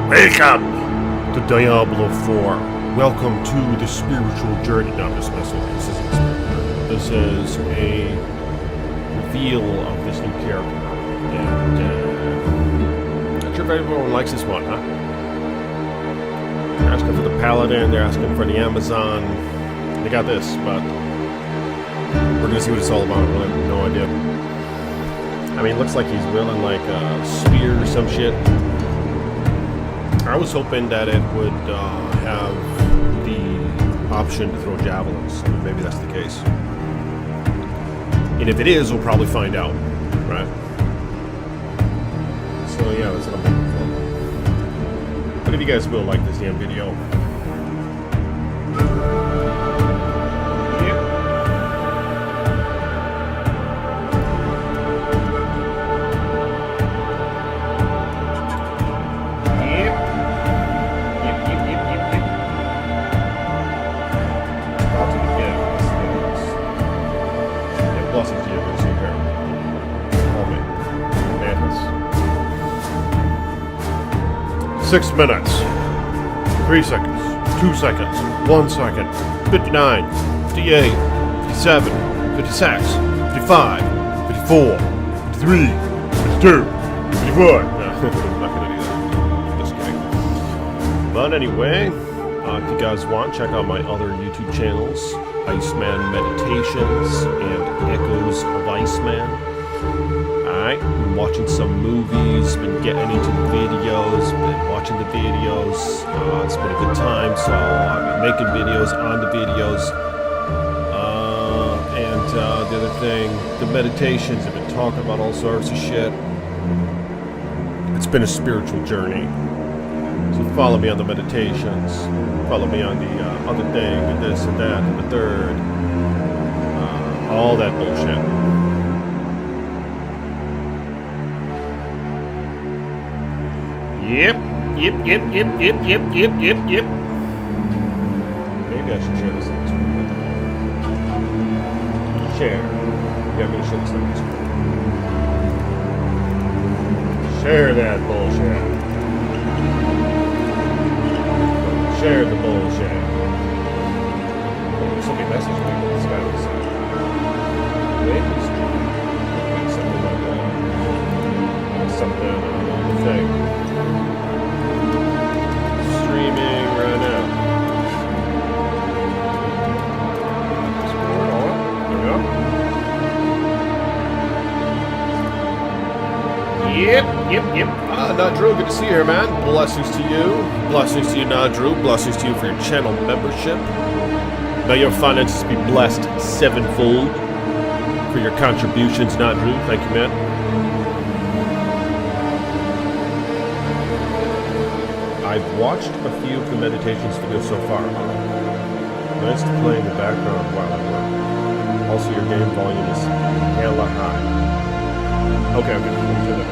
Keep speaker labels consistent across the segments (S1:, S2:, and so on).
S1: Welcome to Diablo 4. Welcome to the spiritual journey. No, this isn't a spiritual journey. This is a reveal of this new character. And, not sure if everyone likes this one, huh? They're asking for the Paladin, they're asking for the Amazon. They got this, but we're gonna see what it's all about. I really have no idea. I mean, it looks like he's wielding like a spear or some shit. I was hoping that it would have the option to throw javelins. I mean, maybe that's the case. And if it is, we'll probably find out, right? So yeah, that's what I'm looking for. But if you guys will like this damn video. Blessings to you, good to see you here. Call me. Mantis. 6 minutes. 3 seconds. 2 seconds. 1 second. 59. 58. 57. 56. 55. 54. 53. 52. 54. No, I'm not gonna do that. Just kidding. But anyway, if you guys want, check out my other YouTube channels. Iceman Meditations and Echoes of Iceman. Alright, been watching some movies, been getting into the videos, been watching the videos. It's been a good time, so I've been making videos on the videos. And the other thing, the meditations, I've been talking about all sorts of shit. It's been a spiritual journey. So follow me on the meditations, follow me on the other thing, and this and that, and the third. All that bullshit. Yep. Maybe I should share this on the screen. Share. Yeah, I'm gonna share this on the screen. Share that bullshit. Share the bullshit. Oh, somebody messaged me what this guy was saying. Maybe something like that. Something on the thing. Streaming right now. Discord on. There we go. Yep. Not Drew, good to see you here, man. Blessings to you. Blessings to you, not Drew. Blessings to you for your channel membership. May your finances be blessed sevenfold for your contributions, not Drew. Thank you, man. I've watched a few of the meditations videos so far. Nice to play in the background while I work. Also, your game volume is hella high. Okay, I'm good. Let me do that.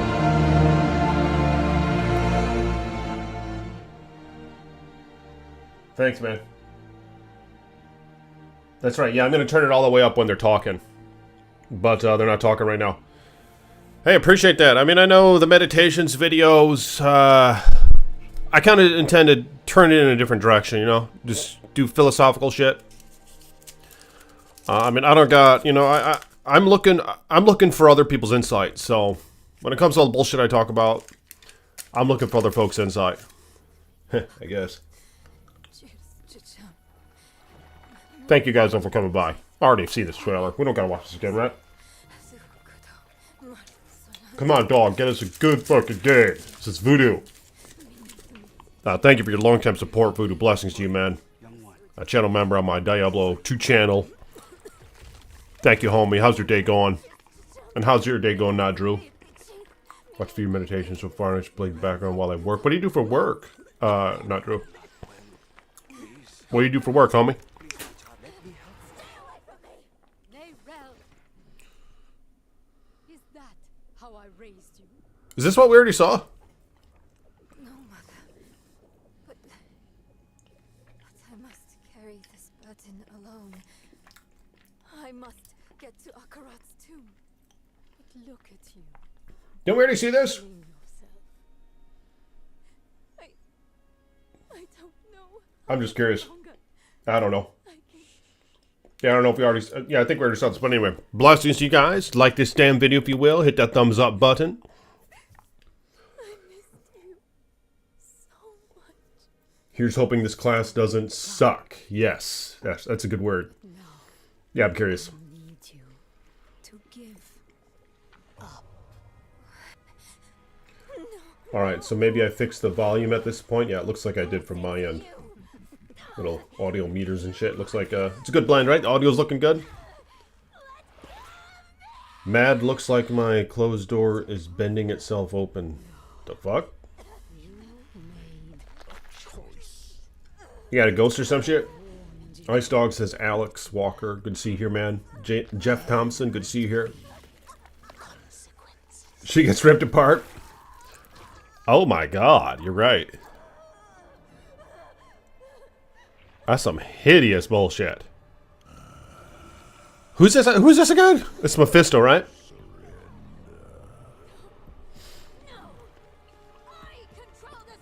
S1: Thanks, man. That's right. Yeah, I'm going to turn it all the way up when they're talking. But they're not talking right now. Hey, appreciate that. I mean, I know the meditations videos, I kind of intend to turn it in a different direction, you know? Just do philosophical shit. I mean, I don't got, you know, I'm looking for other people's insight. So, when it comes to all the bullshit I talk about, I'm looking for other folks' insight. I guess. Thank you guys all for coming by. I already seen this trailer. We don't gotta watch this again, right? Come on, dog. Get us a good fucking game. This is Voodoo. Thank you for your long-time support, Voodoo. Blessings to you, man. A channel member on my Diablo 2 channel. Thank you, homie. How's your day going? And how's your day going now, Drew? Watch a few meditations so far. I just play the background while I work. What do you do for work? Not Drew. What do you do for work, homie? Is this what we already saw?
S2: No, Mother. But I must carry this burden alone. I must get to Akarat's tomb. But look at you.
S1: Didn't we already see this?
S2: I don't know.
S1: I'm just curious.
S2: Longer
S1: I don't know.
S2: I can.
S1: Yeah, I don't know if we already... yeah, I think we already saw this. But anyway, blessings to you guys. Like this damn video if you will. Hit that thumbs up button.
S2: I missed you so much.
S1: Here's hoping this class doesn't suck. Yes, that's a good word.
S2: No,
S1: Yeah, I'm curious.
S2: I need you to give up. No.
S1: Alright, so maybe I fixed the volume at this point. Yeah, it looks like I did from my end. Little audio meters and shit. Looks like it's a good blend, right? The audio's looking good. Mad looks like my closed door is bending itself open. The fuck? You got a ghost or some shit? Ice Dog says Alex Walker. Good to see you here, man. Jeff Thompson. Good to see you here. She gets ripped apart. Oh my god, you're right. That's some hideous bullshit. Who's this? Who's this again? It's Mephisto, right?
S2: No. I control the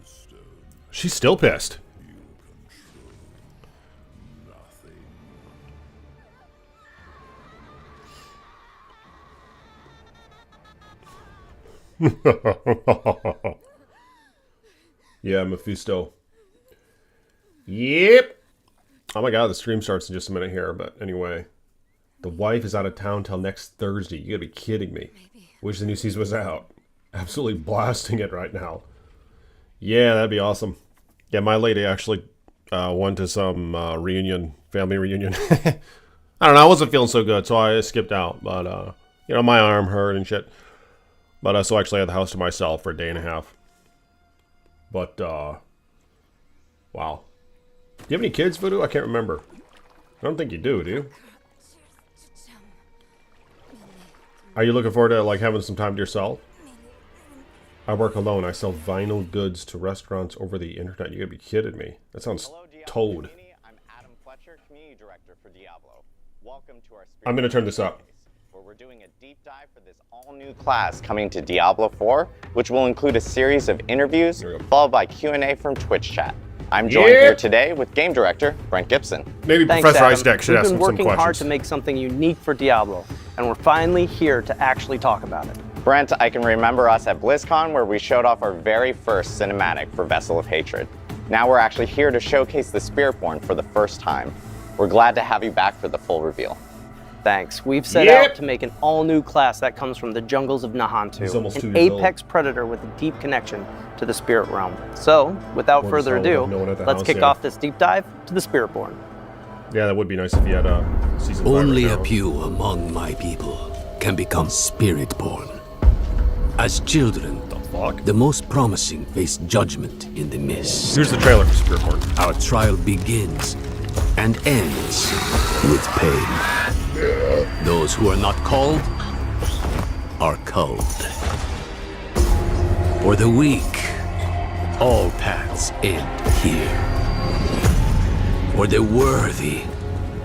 S2: stone.
S1: She's still pissed. Yeah, Mephisto. Yep. Oh my god, the stream starts in just a minute here, but anyway. The wife is out of town till next Thursday. You gotta be kidding me.
S2: Maybe.
S1: Wish the new season was out. Absolutely blasting it right now. Yeah, that'd be awesome. Yeah, my lady actually went to some reunion, family reunion. I don't know, I wasn't feeling so good, so I skipped out. But, you know, my arm hurt and shit. But so I actually had the house to myself for a day and a half. But, wow. Do you have any kids, Voodoo? I can't remember. I don't think you do you? Are you looking forward to, like, having some time to yourself? I work alone. I sell vinyl goods to restaurants over the internet. You gotta be kidding me. That sounds
S3: Hello, Diablo
S1: toad.
S3: community. I'm Adam Fletcher, Community Director for Diablo. Welcome to our
S1: I'm gonna turn this up.
S3: where we're doing a deep dive for this all-new class coming to Diablo 4, which will include a series of interviews
S1: There we go.
S3: followed by Q&A from Twitch chat. I'm joined here today with Game Director Brent Gibson.
S1: Maybe
S4: Thanks,
S1: Professor
S4: Adam.
S1: Ice Deck should
S4: We've
S1: ask
S4: been
S1: him some
S4: working hard
S1: questions.
S4: to make something unique for Diablo, and we're finally here to actually talk about it.
S3: Brent, I can remember us at BlizzCon where we showed off our very first cinematic for Vessel of Hatred. Now we're actually here to showcase the Spiritborn for the first time. We're glad to have you back for the full reveal.
S4: Thanks. We've set
S1: Yep.
S4: out to make an all-new class that comes from the jungles of
S1: He's
S4: Nahantu,
S1: almost 2
S4: an
S1: years old.
S4: apex predator with a deep connection to the spirit realm. So, without
S1: Or
S4: further
S1: just all
S4: ado,
S1: without knowing at the
S4: let's
S1: house,
S4: kick
S1: yeah.
S4: off this deep dive to the Spiritborn.
S1: Yeah, that would be nice if you had a season 5
S5: Only
S1: right
S5: a
S1: now.
S5: few among my people can become Spiritborn. As children,
S1: The fuck?
S5: the most promising face judgment in the mist.
S1: Here's the trailer for Spiritborn.
S5: Our trial begins and ends with pain. Those who are not called are culled. For the weak, all paths end here. For the worthy,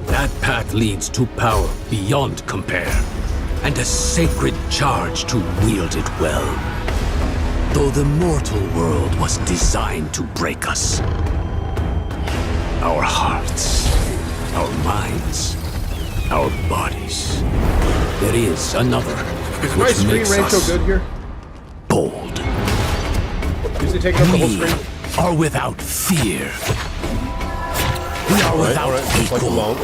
S5: that path leads to power beyond compare, and a sacred charge to wield it well. Though the mortal world was designed to break us, our hearts, our minds, our bodies, there is another
S1: Is my
S5: which
S1: screen
S5: makes
S1: rate so
S5: us
S1: good here?
S5: bold.
S1: Is it taking up the whole
S5: We
S1: screen?
S5: are without fear. We are without
S1: Alright, just like the
S5: equal.
S1: monk.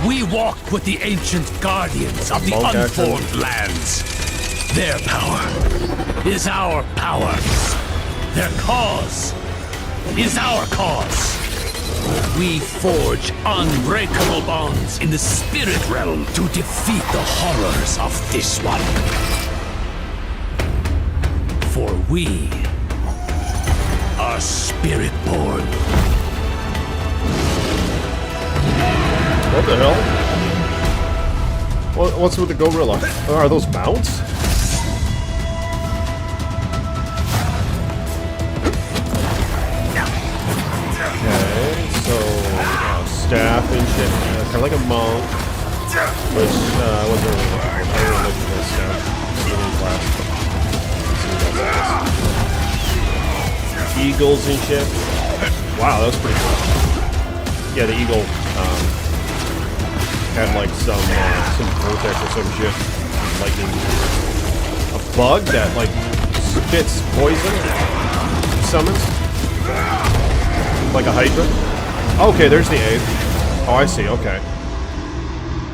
S5: We walk with the ancient guardians of the
S1: Monk action.
S5: unformed lands. Their power is our power. Their cause is our cause. We forge unbreakable bonds in the spirit realm to defeat the horrors of this one. For we are Spiritborn.
S1: What the hell? What's with the gorilla? Oh, are those mounts? Okay, so staff and shit, kind of like a monk, which I wasn't really looking for. I really looked for this staff in class. Let's see what that says. eagles and shit. Wow, that was pretty cool. Yeah, the eagle had like some vortex or some shit, lightning. A bug that like spits poison, summons, like a hydra. Okay, there's the aid. Oh, I see. Okay.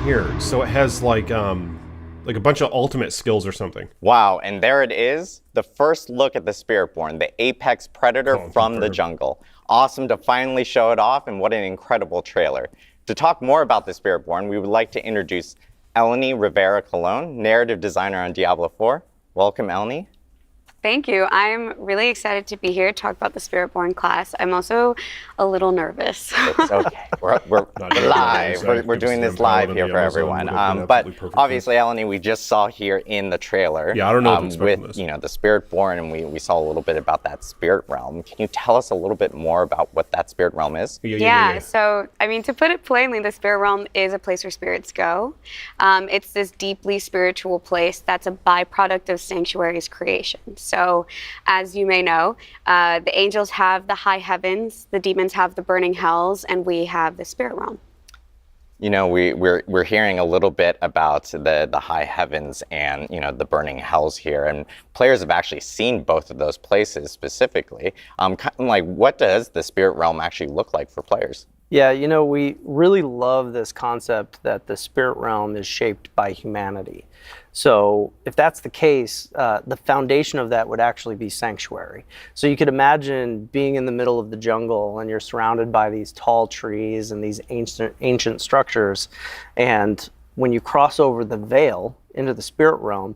S1: Here, so it has like a bunch of ultimate skills or something.
S3: Wow, and there it is, the first look at the Spiritborn, the apex predator from the jungle. Awesome to finally show it off, and what an incredible trailer. To talk more about the Spiritborn, we would like to introduce Eleni Rivera Colon, narrative designer on Diablo 4. Welcome, Eleni.
S6: Thank you. I'm really excited to be here to talk about the Spiritborn class. I'm also a little nervous.
S3: It's okay. We're live. We're doing this live here for everyone. But obviously, Eleni, we just saw here in the trailer.
S1: Yeah, I don't know what to expect
S3: with
S1: from this.
S3: the Spiritborn, and we saw a little bit about that spirit realm. Can you tell us a little bit more about what that spirit realm is?
S6: Yeah. So, I mean, to put it plainly, the spirit realm is a place where spirits go. It's this deeply spiritual place that's a byproduct of Sanctuary's creation. So, as you may know, the angels have the high heavens, the demons have the burning hells, and we have the spirit realm.
S3: You know, we're hearing a little bit about the high heavens and the burning hells here, and players have actually seen both of those places specifically. Kind of like, what does the spirit realm actually look like for players?
S4: Yeah, we really love this concept that the spirit realm is shaped by humanity. So if that's the case, the foundation of that would actually be Sanctuary. So you could imagine being in the middle of the jungle and you're surrounded by these tall trees and these ancient structures. And when you cross over the veil into the spirit realm,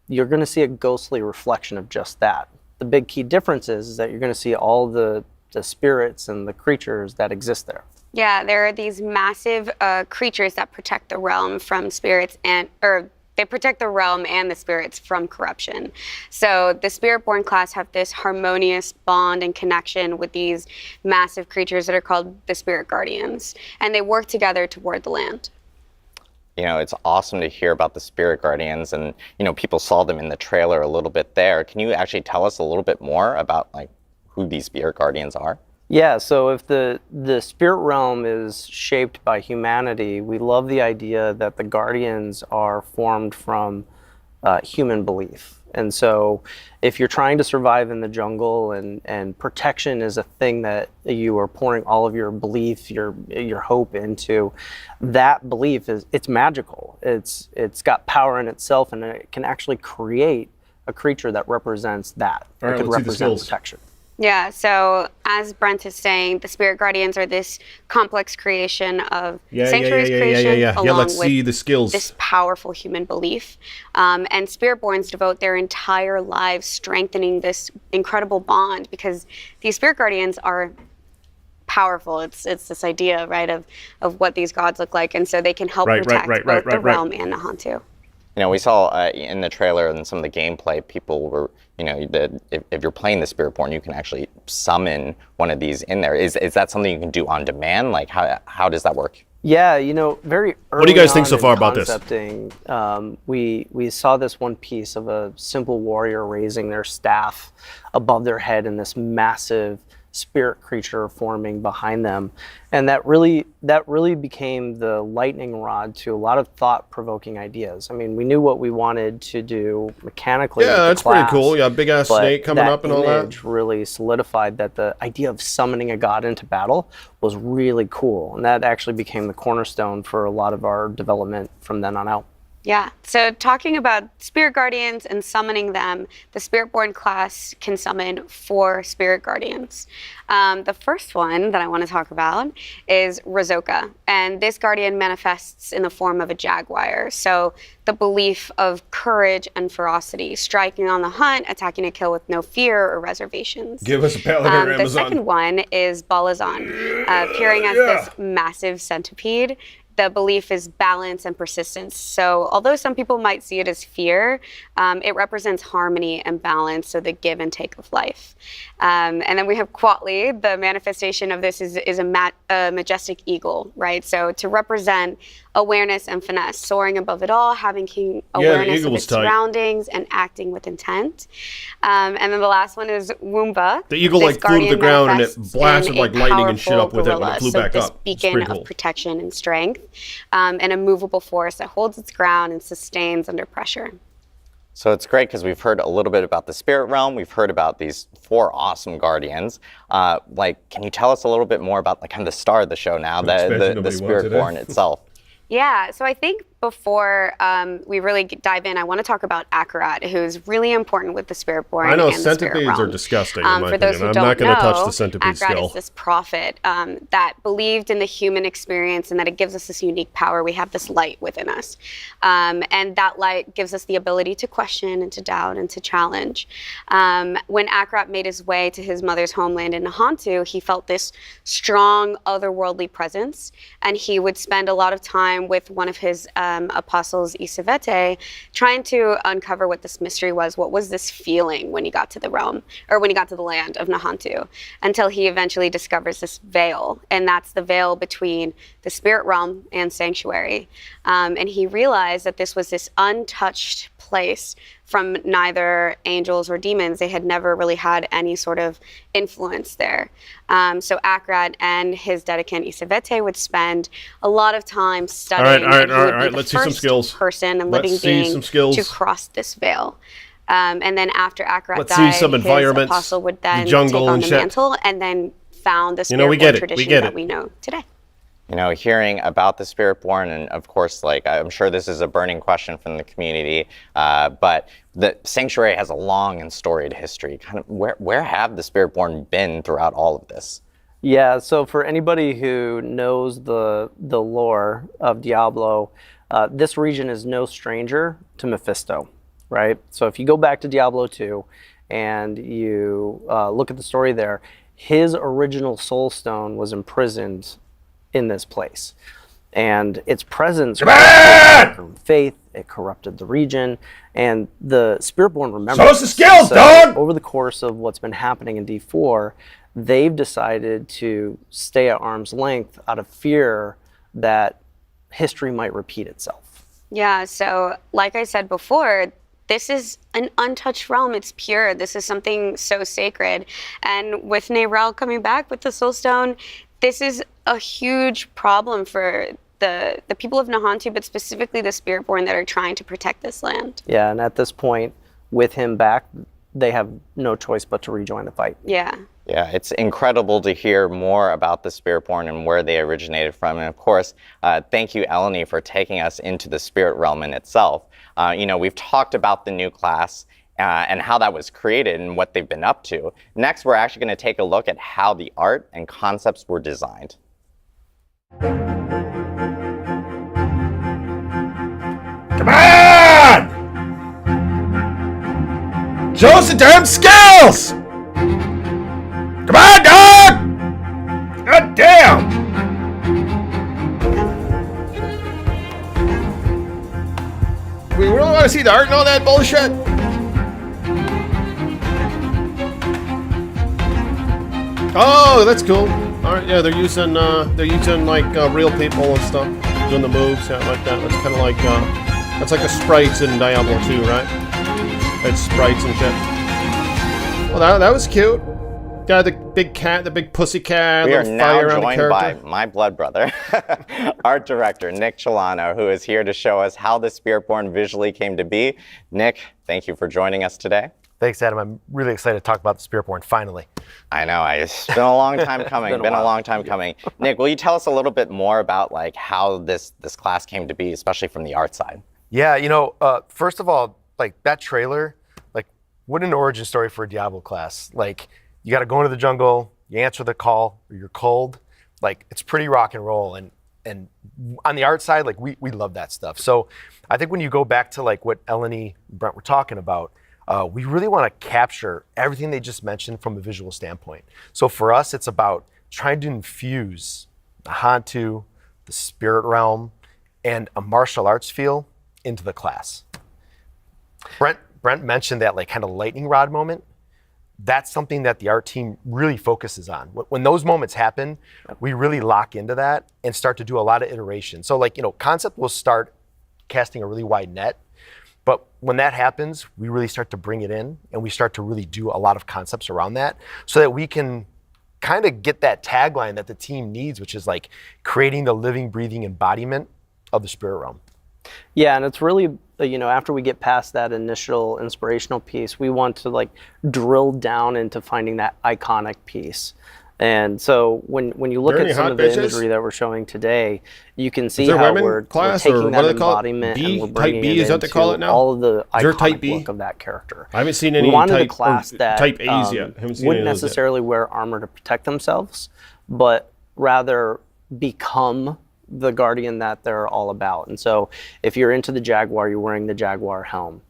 S4: you're going to see a ghostly reflection of just that. The big key difference is that you're going to see all the spirits and the creatures that exist there.
S6: Yeah, there are these massive creatures that protect the realm from spirits they protect the realm and the spirits from corruption. So the Spiritborn class have this harmonious bond and connection with these massive creatures that are called the Spirit Guardians, and they work together toward the land.
S3: It's awesome to hear about the Spirit Guardians, and people saw them in the trailer a little bit there. Can you actually tell us a little bit more about who these Spirit Guardians are?
S4: Yeah, so if the spirit realm is shaped by humanity, we love the idea that the guardians are formed from human belief. And so if you're trying to survive in the jungle and protection is a thing that you are pouring all of your belief, your hope into, that belief it's magical. It's got power in itself, and it can actually create a creature that represents that.
S1: All right,
S4: it could
S1: let's see the
S4: represent
S1: skills.
S4: protection.
S6: Yeah, so as Brent is saying, the Spirit Guardians are this complex creation of Sanctuary's creation along
S1: let's
S6: with
S1: see the skills.
S6: this powerful human belief. And Spiritborns devote their entire lives strengthening this incredible bond because these Spirit Guardians are powerful. It's this idea, right, of what these gods look like, and so they can help protect both the realm and Nahantu.
S3: We saw in the trailer and some of the gameplay, people were, if you're playing the Spiritborn, you can actually summon one of these in there. Is that something you can do on demand? Like, how does that work?
S4: Yeah, very early
S1: What do you guys think
S4: on
S1: so
S4: in
S1: far about this?
S4: concepting, we saw this one piece of a simple warrior raising their staff above their head and this massive spirit creature forming behind them, and that really became the lightning rod to a lot of thought-provoking ideas. I mean, we knew what we wanted to do mechanically.
S1: Yeah,
S4: with the
S1: that's pretty
S4: class,
S1: cool. Yeah, big ass
S4: but
S1: snake coming up and all that.
S4: image really solidified that the idea of summoning a god into battle was really cool, and that actually became the cornerstone for a lot of our development from then on out.
S6: Yeah, so talking about Spirit Guardians and summoning them, the Spiritborn class can summon 4 Spirit Guardians. The first one that I want to talk about is Razoka, and this guardian manifests in the form of a jaguar. So the belief of courage and ferocity, striking on the hunt, attacking a kill with no fear or reservations.
S1: Give us a palette here,
S6: The
S1: Amazon.
S6: second one is Balazan, appearing as this massive centipede. The belief is balance and persistence. So although some people might see it as fear, it represents harmony and balance, so the give and take of life. And then we have Quatli. The manifestation of this is a majestic eagle, right? So to represent awareness and finesse, soaring above it all, having keen
S1: the
S6: awareness
S1: eagle
S6: of
S1: was
S6: its
S1: tight.
S6: surroundings, and acting with intent. And then the last one is Woomba.
S1: The eagle,
S6: This
S1: like, flew to the
S6: guardian
S1: ground and it
S6: manifests
S1: blasted,
S6: in a
S1: like, lightning and shit up
S6: powerful
S1: with it when it
S6: gorilla.
S1: flew
S6: So
S1: back
S6: this
S1: up. It's
S6: beacon
S1: pretty
S6: of
S1: cool.
S6: protection and strength, and a movable force that holds its ground and sustains under pressure.
S3: So it's great because we've heard a little bit about the spirit realm. We've heard about these 4 awesome guardians. Can you tell us a little bit more about like kind of the star of the show now, the Spiritborn itself?
S6: Yeah, so I think before we really dive in, I want to talk about Akarat, who's really important with the Spiritborn.
S1: I know
S6: and the spirit
S1: centipedes are
S6: realm.
S1: disgusting, in my
S6: For those
S1: opinion.
S6: who
S1: I'm not
S6: don't
S1: going to touch
S6: know,
S1: the centipede
S6: Akarat
S1: skill.
S6: is this prophet that believed in the human experience and that it gives us this unique power. We have this light within us, and that light gives us the ability to question and to doubt and to challenge. When Akarat made his way to his mother's homeland in Nahantu, he felt this strong otherworldly presence, and he would spend a lot of time with one of his apostles, Isavete, trying to uncover what this mystery was. What was this feeling when he got to the realm, or when he got to the land of Nahantu, until he eventually discovers this veil, and that's the veil between the spirit realm and sanctuary. And he realized that this was this untouched place from neither angels or demons. They had never really had any sort of influence there. So Akarat and his dedicant Isavete would spend a lot of time studying.
S1: All right.
S6: and he would be the
S1: Let's see some
S6: first
S1: skills.
S6: person and
S1: Let's
S6: living
S1: see
S6: being
S1: some skills.
S6: to cross this veil. And then after Akarat
S1: Let's see
S6: died,
S1: some
S6: his
S1: environments,
S6: apostle would
S1: the
S6: then
S1: jungle
S6: take on
S1: and
S6: the
S1: shit.
S6: mantle and then found the
S1: You know, we
S6: Spiritborn
S1: get it. We
S6: tradition
S1: get
S6: that
S1: it.
S6: we know today.
S3: You know, hearing about the Spiritborn, and of course, like I'm sure this is a burning question from the community, but the Sanctuary has a long and storied history. Kind of, where have the Spiritborn been throughout all of this?
S4: Yeah, so for anybody who knows the lore of Diablo, this region is no stranger to Mephisto, right? So if you go back to Diablo 2 and you look at the story there, his original soul stone was imprisoned in this place. And its presence corrupted faith, it corrupted the region, and the Spiritborn remember.
S1: Show us the skills, dog!
S4: Over the course of what's been happening in D4, they've decided to stay at arm's length out of fear that history might repeat itself.
S6: Yeah, so like I said before, this is an untouched realm. It's pure. This is something so sacred. And with Neyrel coming back with the Soul Stone, this is a huge problem for the people of Nahantu, but specifically the Spiritborn that are trying to protect this land.
S4: Yeah, and at this point, with him back, they have no choice but to rejoin the fight.
S6: Yeah.
S3: Yeah, it's incredible to hear more about the Spiritborn and where they originated from. And of course, thank you, Eleni, for taking us into the spirit realm in itself. You know, we've talked about the new class and how that was created and what they've been up to. Next, we're actually going to take a look at how the art and concepts were designed.
S1: Come on! Show us the damn skills! Come on, dog! God damn! We really want to see the art and all that bullshit? Oh, that's cool. All right, yeah, they're using like real people and stuff, doing the moves, yeah, like that. That's kind of like that's like the sprites in Diablo 2, right? It's sprites and shit. Well, that was cute. Got the big cat, the big pussy cat.
S3: We are
S1: little
S3: now
S1: fire around the
S3: joined by
S1: character.
S3: my blood brother, art director Nick Chelano, who is here to show us how the Spiritborn visually came to be. Nick, thank you for joining us today.
S7: Thanks, Adam. I'm really excited to talk about the Spiritborn finally.
S3: I know, it's been a long time coming.
S4: Been a
S3: long time coming. Nick, will you tell us a little bit more about like how this class came to be, especially from the art side?
S7: Yeah, you know, first of all, like that trailer, like what an origin story for a Diablo class. Like you got to go into the jungle, you answer the call, or you're cold. Like it's pretty rock and roll. And on the art side, like we love that stuff. So I think when you go back to like what Eleni and Brent were talking about, we really want to capture everything they just mentioned from a visual standpoint. So for us, it's about trying to infuse the Hantu, the spirit realm, and a martial arts feel into the class. Brent mentioned that like kind of lightning rod moment. that's something that the art team really focuses on. When those moments happen, we really lock into that and start to do a lot of iteration. So like, concept will start casting a really wide net, but when that happens, we really start to bring it in and we start to really do a lot of concepts around that so that we can kind of get that tagline that the team needs, which is like creating the living, breathing embodiment of the spirit realm.
S4: Yeah, and it's really, after we get past that initial inspirational piece, we want to like drill down into finding that iconic piece. And so when you look
S1: Very
S4: at some
S1: hot
S4: of the
S1: bitches.
S4: imagery that we're showing today, you can see
S1: there
S4: how
S1: women
S4: we're
S1: class, or
S4: taking
S1: what
S4: that
S1: do they call it?
S4: embodiment
S1: B?
S4: and we're
S1: Type
S4: bringing
S1: B,
S4: it
S1: is that they
S4: into
S1: call it now?
S4: all of the
S1: Is there type
S4: iconic
S1: B?
S4: look of that character.
S1: I haven't seen
S4: We
S1: any
S4: wanted
S1: type,
S4: a class that
S1: type A's yet. Haven't seen
S4: wouldn't
S1: any of those yet.
S4: necessarily wear armor to protect themselves, but rather become the guardian that they're all about. And so if you're into the Jaguar, you're wearing the Jaguar helm.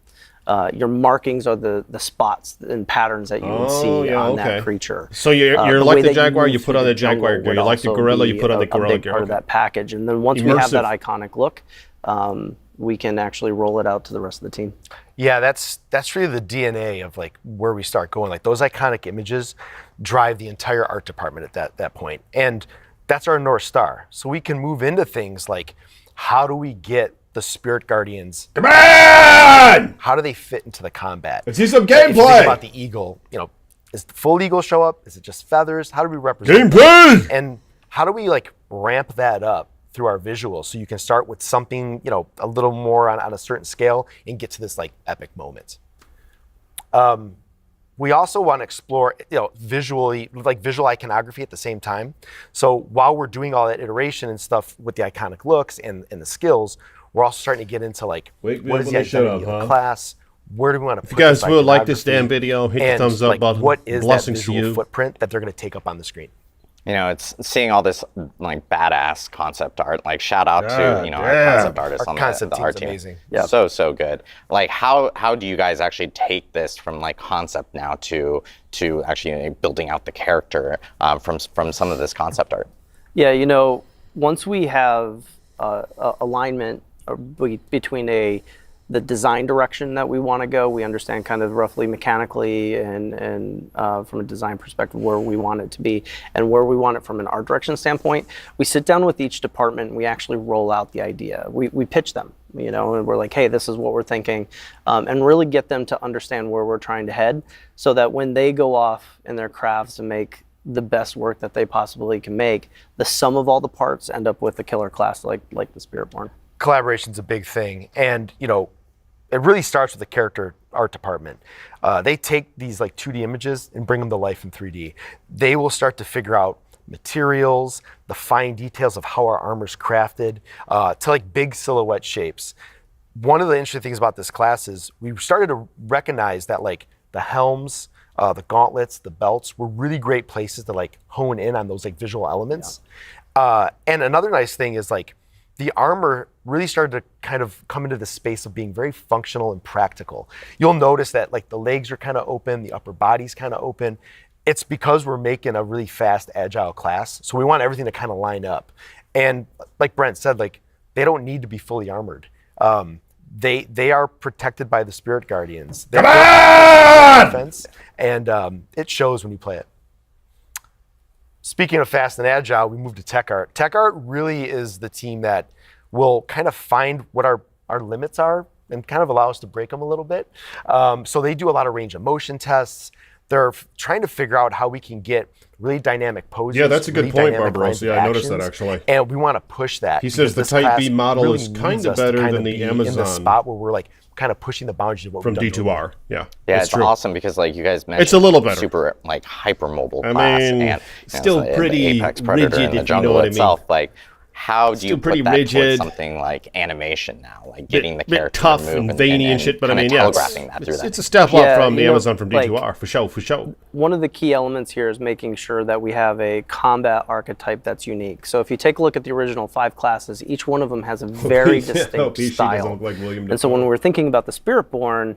S4: Your markings are the spots and patterns that you would see on that creature.
S1: So you're
S4: The
S1: like
S4: way
S1: the
S4: that
S1: Jaguar, you
S4: move
S1: put
S4: through
S1: on the
S4: jungle
S1: Jaguar gear.
S4: would
S1: You like the
S4: also
S1: gorilla, you
S4: be
S1: put on the
S4: a
S1: gorilla
S4: big
S1: gear.
S4: part of
S1: Okay.
S4: that package. And then once we have that
S1: Immersive.
S4: iconic look, we can actually roll it out to the rest of the team.
S7: Yeah, that's really the DNA of like where we start going. Like those iconic images drive the entire art department at that point. And that's our North Star. So we can move into things like, how do we get the Spirit Guardians?
S1: Come on!
S7: How do they fit into the combat?
S1: Let's see some
S7: If you think
S1: gameplay!
S7: about the eagle, is the full eagle show up? Is it just feathers? How do we represent that?
S1: Gameplay!
S7: And how do we like ramp that up through our visuals so you can start with something, a little more on a certain scale and get to this like epic moment. We also want to explore, visually, like visual iconography at the same time. So while we're doing all that iteration and stuff with the iconic looks and the skills, we're also starting to get into like,
S1: Wait,
S7: what is the
S1: shut
S7: identity
S1: up,
S7: of the
S1: huh?
S7: class? Where do we want to
S1: If you guys would like this damn
S7: iconography?
S1: video, hit the
S7: And,
S1: thumbs up
S7: like,
S1: button.
S7: what is that
S1: Blessings to
S7: visual
S1: you.
S7: footprint that they're going to take up on the screen?
S3: It's seeing all this like badass concept art. Like shout out to
S1: God
S3: our
S1: damn.
S3: concept artists
S7: Our
S3: on
S7: concept
S3: the art
S7: team's
S3: team.
S7: amazing.
S4: Yeah.
S3: So good. Like how do you guys actually take this from like concept now to actually building out the character from some of this concept art?
S4: Yeah, once we have alignment between the design direction that we want to go, we understand kind of roughly mechanically and from a design perspective where we want it to be and where we want it from an art direction standpoint. We sit down with each department and we actually roll out the idea. We pitch them, and we're like, hey, this is what we're thinking, and really get them to understand where we're trying to head so that when they go off in their crafts and make the best work that they possibly can make, the sum of all the parts end up with a killer class like the Spiritborn.
S7: Collaboration's a big thing, and it really starts with the character art department. They take these like 2D images and bring them to life in 3D. They will start to figure out materials, the fine details of how our armor's crafted, to like big silhouette shapes. One of the interesting things about this class is we started to recognize that like the helms, the gauntlets, the belts were really great places to like hone in on those like visual elements. And another nice thing is like the armor really started to kind of come into the space of being very functional and practical. You'll notice that like the legs are kind of open, the upper body's kind of open. It's because we're making a really fast, agile class. So we want everything to kind of line up. And like Brent said, like they don't need to be fully armored. They are protected by the Spirit Guardians. Come on! Defense, and it shows when you play it. Speaking of fast and agile, we move to tech art. Tech art really is the team that will kind of find what our limits are and kind of allow us to break them a little bit. So they do a lot of range of motion tests. They're trying to figure out how we can get really dynamic poses.
S1: Yeah, that's a good
S7: really
S1: point,
S7: dynamic
S1: Barbaros.
S7: lines of
S1: Yeah, I noticed that
S7: actions,
S1: actually.
S7: And we want to push that.
S1: He says
S7: because
S1: the
S7: this
S1: Type
S7: class
S1: B model
S7: really
S1: is
S7: needs
S1: kinda
S7: us to
S1: better
S7: kind
S1: than
S7: of
S1: the
S7: be in
S1: Amazon
S7: the spot where we're like kind of pushing the boundaries of what
S1: From
S7: we've done.
S1: D2R. Yeah.
S3: Yeah,
S1: it's
S3: it's
S1: true.
S3: awesome because like you guys mentioned,
S1: It's a little better.
S3: super like hyper mobile
S1: I
S3: class,
S1: mean,
S3: and
S1: still
S3: the
S1: pretty
S3: apex predator
S1: rigid,
S3: in the
S1: if you know
S3: jungle
S1: what I mean.
S3: itself. Like, how do
S1: Still
S3: you
S1: pretty
S3: put that
S1: rigid.
S3: towards something like animation now, like getting the
S1: bit
S3: character
S1: tough
S3: to move
S1: and veiny and shit, but I
S3: kinda
S1: mean, yeah,
S3: telegraphing that through that.
S1: it's a step up
S4: Yeah,
S1: from the
S4: you know,
S1: Amazon from
S4: like-
S1: D2R, for sure.
S4: One of the key elements here is making sure that we have a combat archetype that's unique. So if you take a look at the original 5 classes, each one of them has a very
S1: Yeah,
S4: distinct
S1: hope he doesn't
S4: style.
S1: look like William
S4: And so
S1: Dafoe.
S4: when we're thinking about the Spiritborn,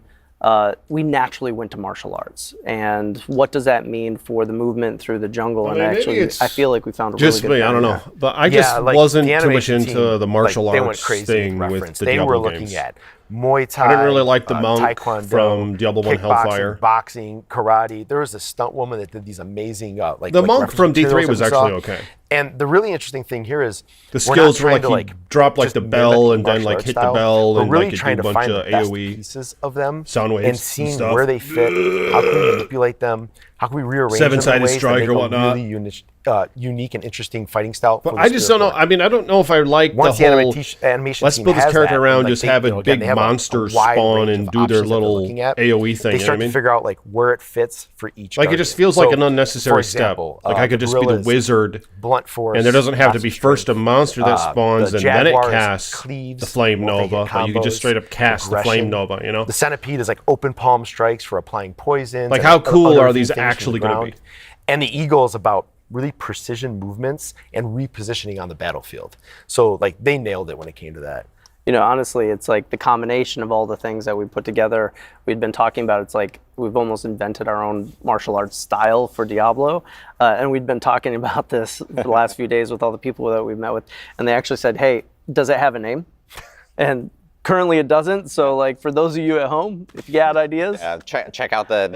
S4: we naturally went to martial arts. And what does that mean for the movement through the jungle?
S1: I
S4: And
S1: mean, maybe
S4: actually,
S1: it's
S4: I feel like we found a
S1: Just
S4: really good
S1: me, I don't
S4: pattern
S1: know.
S4: there.
S1: But I just
S7: like,
S1: wasn't
S7: the
S1: too much
S7: animation
S1: into
S7: team,
S1: the martial
S7: like, they went
S1: arts
S7: crazy
S1: thing with
S7: reference.
S1: the
S7: They
S1: Diablo
S7: were
S1: games.
S7: looking at Muay Thai.
S1: I didn't really like the monk
S7: Taekwondo,
S1: from Diablo 1
S7: kickboxing,
S1: Hellfire.
S7: boxing, karate. There was a stunt woman that did these amazing like
S1: The
S7: like
S1: monk
S7: reference
S1: from D3
S7: materials
S1: was
S7: that we saw.
S1: actually okay.
S7: And the really interesting thing here is
S1: The
S7: we're not
S1: skills were
S7: trying
S1: like
S7: to
S1: he dropped like
S7: just
S1: the
S7: mimic
S1: bell and then
S7: martial
S1: like
S7: arts
S1: hit the
S7: style.
S1: bell
S7: We're
S1: and
S7: really
S1: like could
S7: trying
S1: do a
S7: to
S1: bunch
S7: find
S1: of
S7: the best
S1: AoE
S7: pieces of them
S1: sound waves
S7: and
S1: and
S7: seeing
S1: stuff.
S7: where they fit. How can we manipulate them? How can we rearrange them in
S1: Seven-sided
S7: ways that
S1: strike
S7: make
S1: or
S7: a
S1: whatnot.
S7: really unique and interesting fighting style?
S1: But
S7: for the
S1: I just don't know.
S7: Spiritborn.
S1: I mean, I don't know if I like
S7: Once
S1: the
S7: the
S1: whole.
S7: animation
S1: Let's
S7: team
S1: build this
S7: has
S1: character
S7: that,
S1: around,
S7: like,
S1: just
S7: they,
S1: have
S7: you
S1: a
S7: know, again,
S1: big
S7: they have
S1: monster
S7: wide
S1: spawn
S7: range
S1: and
S7: of
S1: do their
S7: options that they're
S1: little
S7: looking at.
S1: AoE thing.
S7: They
S1: You know
S7: start
S1: what I
S7: to
S1: mean?
S7: figure out like where it fits for each.
S1: Like it
S7: guardian.
S1: just feels like
S7: So,
S1: an unnecessary
S7: for example,
S1: step. Like I could just be the
S7: Gorilla's
S1: wizard,
S7: blunt force,
S1: and there doesn't have to
S7: lots
S1: be
S7: of
S1: first a
S7: strength.
S1: monster that spawns
S7: The
S1: and then it
S7: Jaguar is
S1: casts
S7: cleaves,
S1: the Flame
S7: multi-hit
S1: Nova. But you could just
S7: combos,
S1: straight up cast the Flame
S7: aggression.
S1: Nova. You know?
S7: The centipede is like open palm strikes for applying poisons.
S1: Like
S7: and
S1: how cool
S7: other
S1: are these
S7: things from the
S1: actually going to be?
S7: ground. And the eagle is about really precision movements and repositioning on the battlefield. So like they nailed it when it came to that.
S4: You know, honestly, it's like the combination of all the things that we put together. We'd been talking about, it's like we've almost invented our own martial arts style for Diablo. And we'd been talking about this the last few days with all the people that we've met with. And they actually said, hey, does it have a name? And currently it doesn't. So like for those of you at home, if you got ideas.
S3: Check out the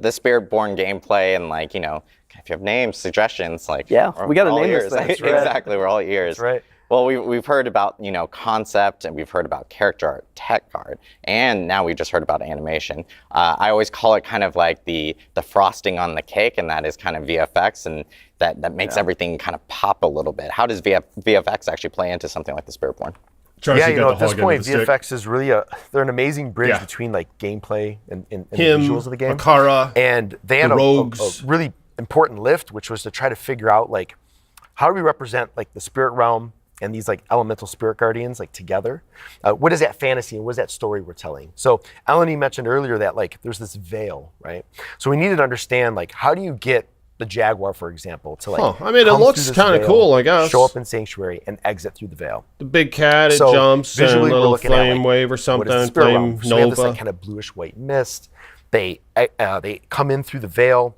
S3: Spiritborn gameplay and like, you know, if you have names, suggestions, like
S4: Yeah, we gotta
S3: we're all
S4: name this
S3: ears.
S4: thing. That's right.
S3: Exactly, we're all ears.
S7: That's right.
S3: Well, we've heard about, you know, concept, and we've heard about character art, tech art, and now we just heard about animation. I always call it kind of like the frosting on the cake, and that is kind of VFX, and that makes everything kind of pop a little bit. How does VFX actually play into something like the Spiritborn?
S1: Charles,
S7: Yeah,
S1: you
S7: you
S1: got
S7: know,
S1: the
S7: at this
S1: hog
S7: point,
S1: end of the stick.
S7: VFX is really they're an amazing bridge
S1: Yeah.
S7: between like gameplay and the
S1: Him,
S7: visuals of the game.
S1: Akara,
S7: And they had
S1: the
S7: a
S1: rogues.
S7: really important lift, which was to try to figure out like how do we represent like the spirit realm and these like elemental spirit guardians like together. What is that fantasy and what is that story we're telling? So Eleni mentioned earlier that like there's this veil, right? So we needed to understand like how do you get the Jaguar, for example, to like
S1: I mean, it
S7: come
S1: looks
S7: through this
S1: kinda
S7: veil,
S1: cool, I guess.
S7: show up in Sanctuary and exit through the veil.
S1: The big cat, it
S7: So,
S1: jumps, and a
S7: visually, we're
S1: little
S7: looking at,
S1: flame
S7: like,
S1: wave or
S7: What is
S1: something,
S7: the spirit
S1: flame
S7: realm? So we have this
S1: nova.
S7: like kind of bluish white mist. They come in through the veil.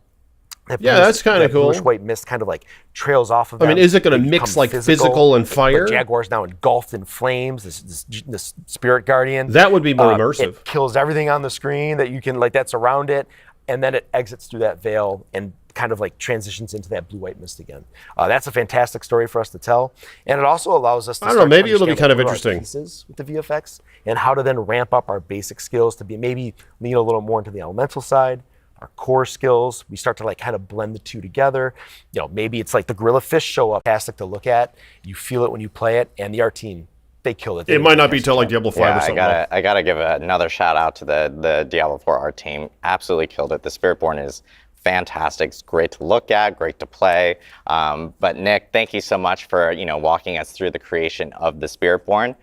S7: That
S1: Yeah,
S7: bluish-
S1: that's kinda
S7: that
S1: cool.
S7: Bluish white mist kind of like trails off of
S1: I
S7: them.
S1: mean, is it gonna
S7: They
S1: mix,
S7: become
S1: like, physical and fire?
S7: The Jaguar's now engulfed in flames. This spirit guardian.
S1: That would be more immersive.
S7: It kills everything on the screen that you can like that's around it, and then it exits through that veil and kind of like transitions into that blue-white mist again. That's a fantastic story for us to tell, and it also allows us to
S1: I don't know,
S7: start to
S1: maybe it'll be
S7: understand
S1: kind of
S7: what are our
S1: interesting.
S7: pieces with the VFX and how to then ramp up our basic skills to be maybe lean a little more into the elemental side. Our core skills, we start to like kind of blend the two together. You know, maybe it's like the gorilla fish show up, fantastic to look at. You feel it when you play it, and the art team, they killed it. They
S1: It
S7: did a
S1: might not be
S7: fantastic
S1: till like
S7: job.
S1: Diablo 5
S3: Yeah,
S1: or something.
S3: I gotta give another shout out to the Diablo 4 art team. Absolutely killed it. The Spiritborn is fantastic. It's great to look at, great to play. But Nick, thank you so much for walking us through the creation of the Spiritborn.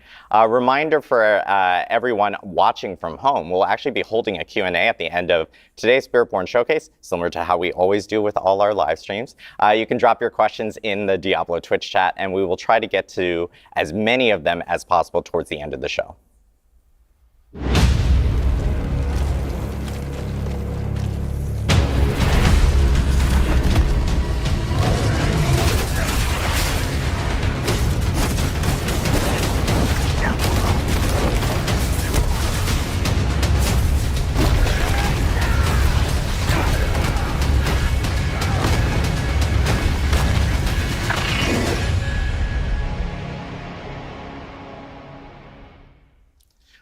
S3: Reminder for everyone watching from home, we'll actually be holding a Q&A at the end of today's Spiritborn showcase, similar to how we always do with all our live streams. You can drop your questions in the Diablo Twitch chat, and we will try to get to as many of them as possible towards the end of the show.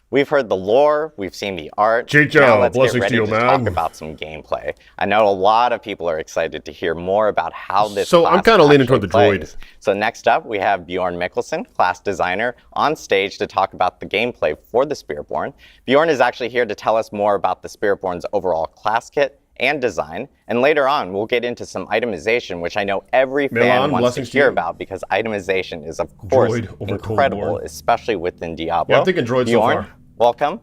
S3: We've heard the lore, we've seen the art.
S1: Chicho,
S3: now let's get
S1: blessings
S3: ready
S1: to you,
S3: to
S1: man.
S3: talk about some gameplay. I know a lot of people are excited to hear more about how this
S1: So I'm
S3: class
S1: kinda leaning
S3: actually
S1: toward the droid.
S3: plays. So next up, we have Bjorn Mikkelsen, class designer, on stage to talk about the gameplay for the Spiritborn. Bjorn is actually here to tell us more about the Spiritborn's overall class kit and design. And later on, we'll get into some itemization, which I know every fan
S1: Milan,
S3: wants to
S1: blessings to
S3: hear
S1: you.
S3: about, because itemization is, of course,
S1: Droid over
S3: incredible,
S1: Cold War.
S3: especially within Diablo.
S1: Yeah, I'm thinking droid so
S3: Bjorn,
S1: far.
S3: welcome.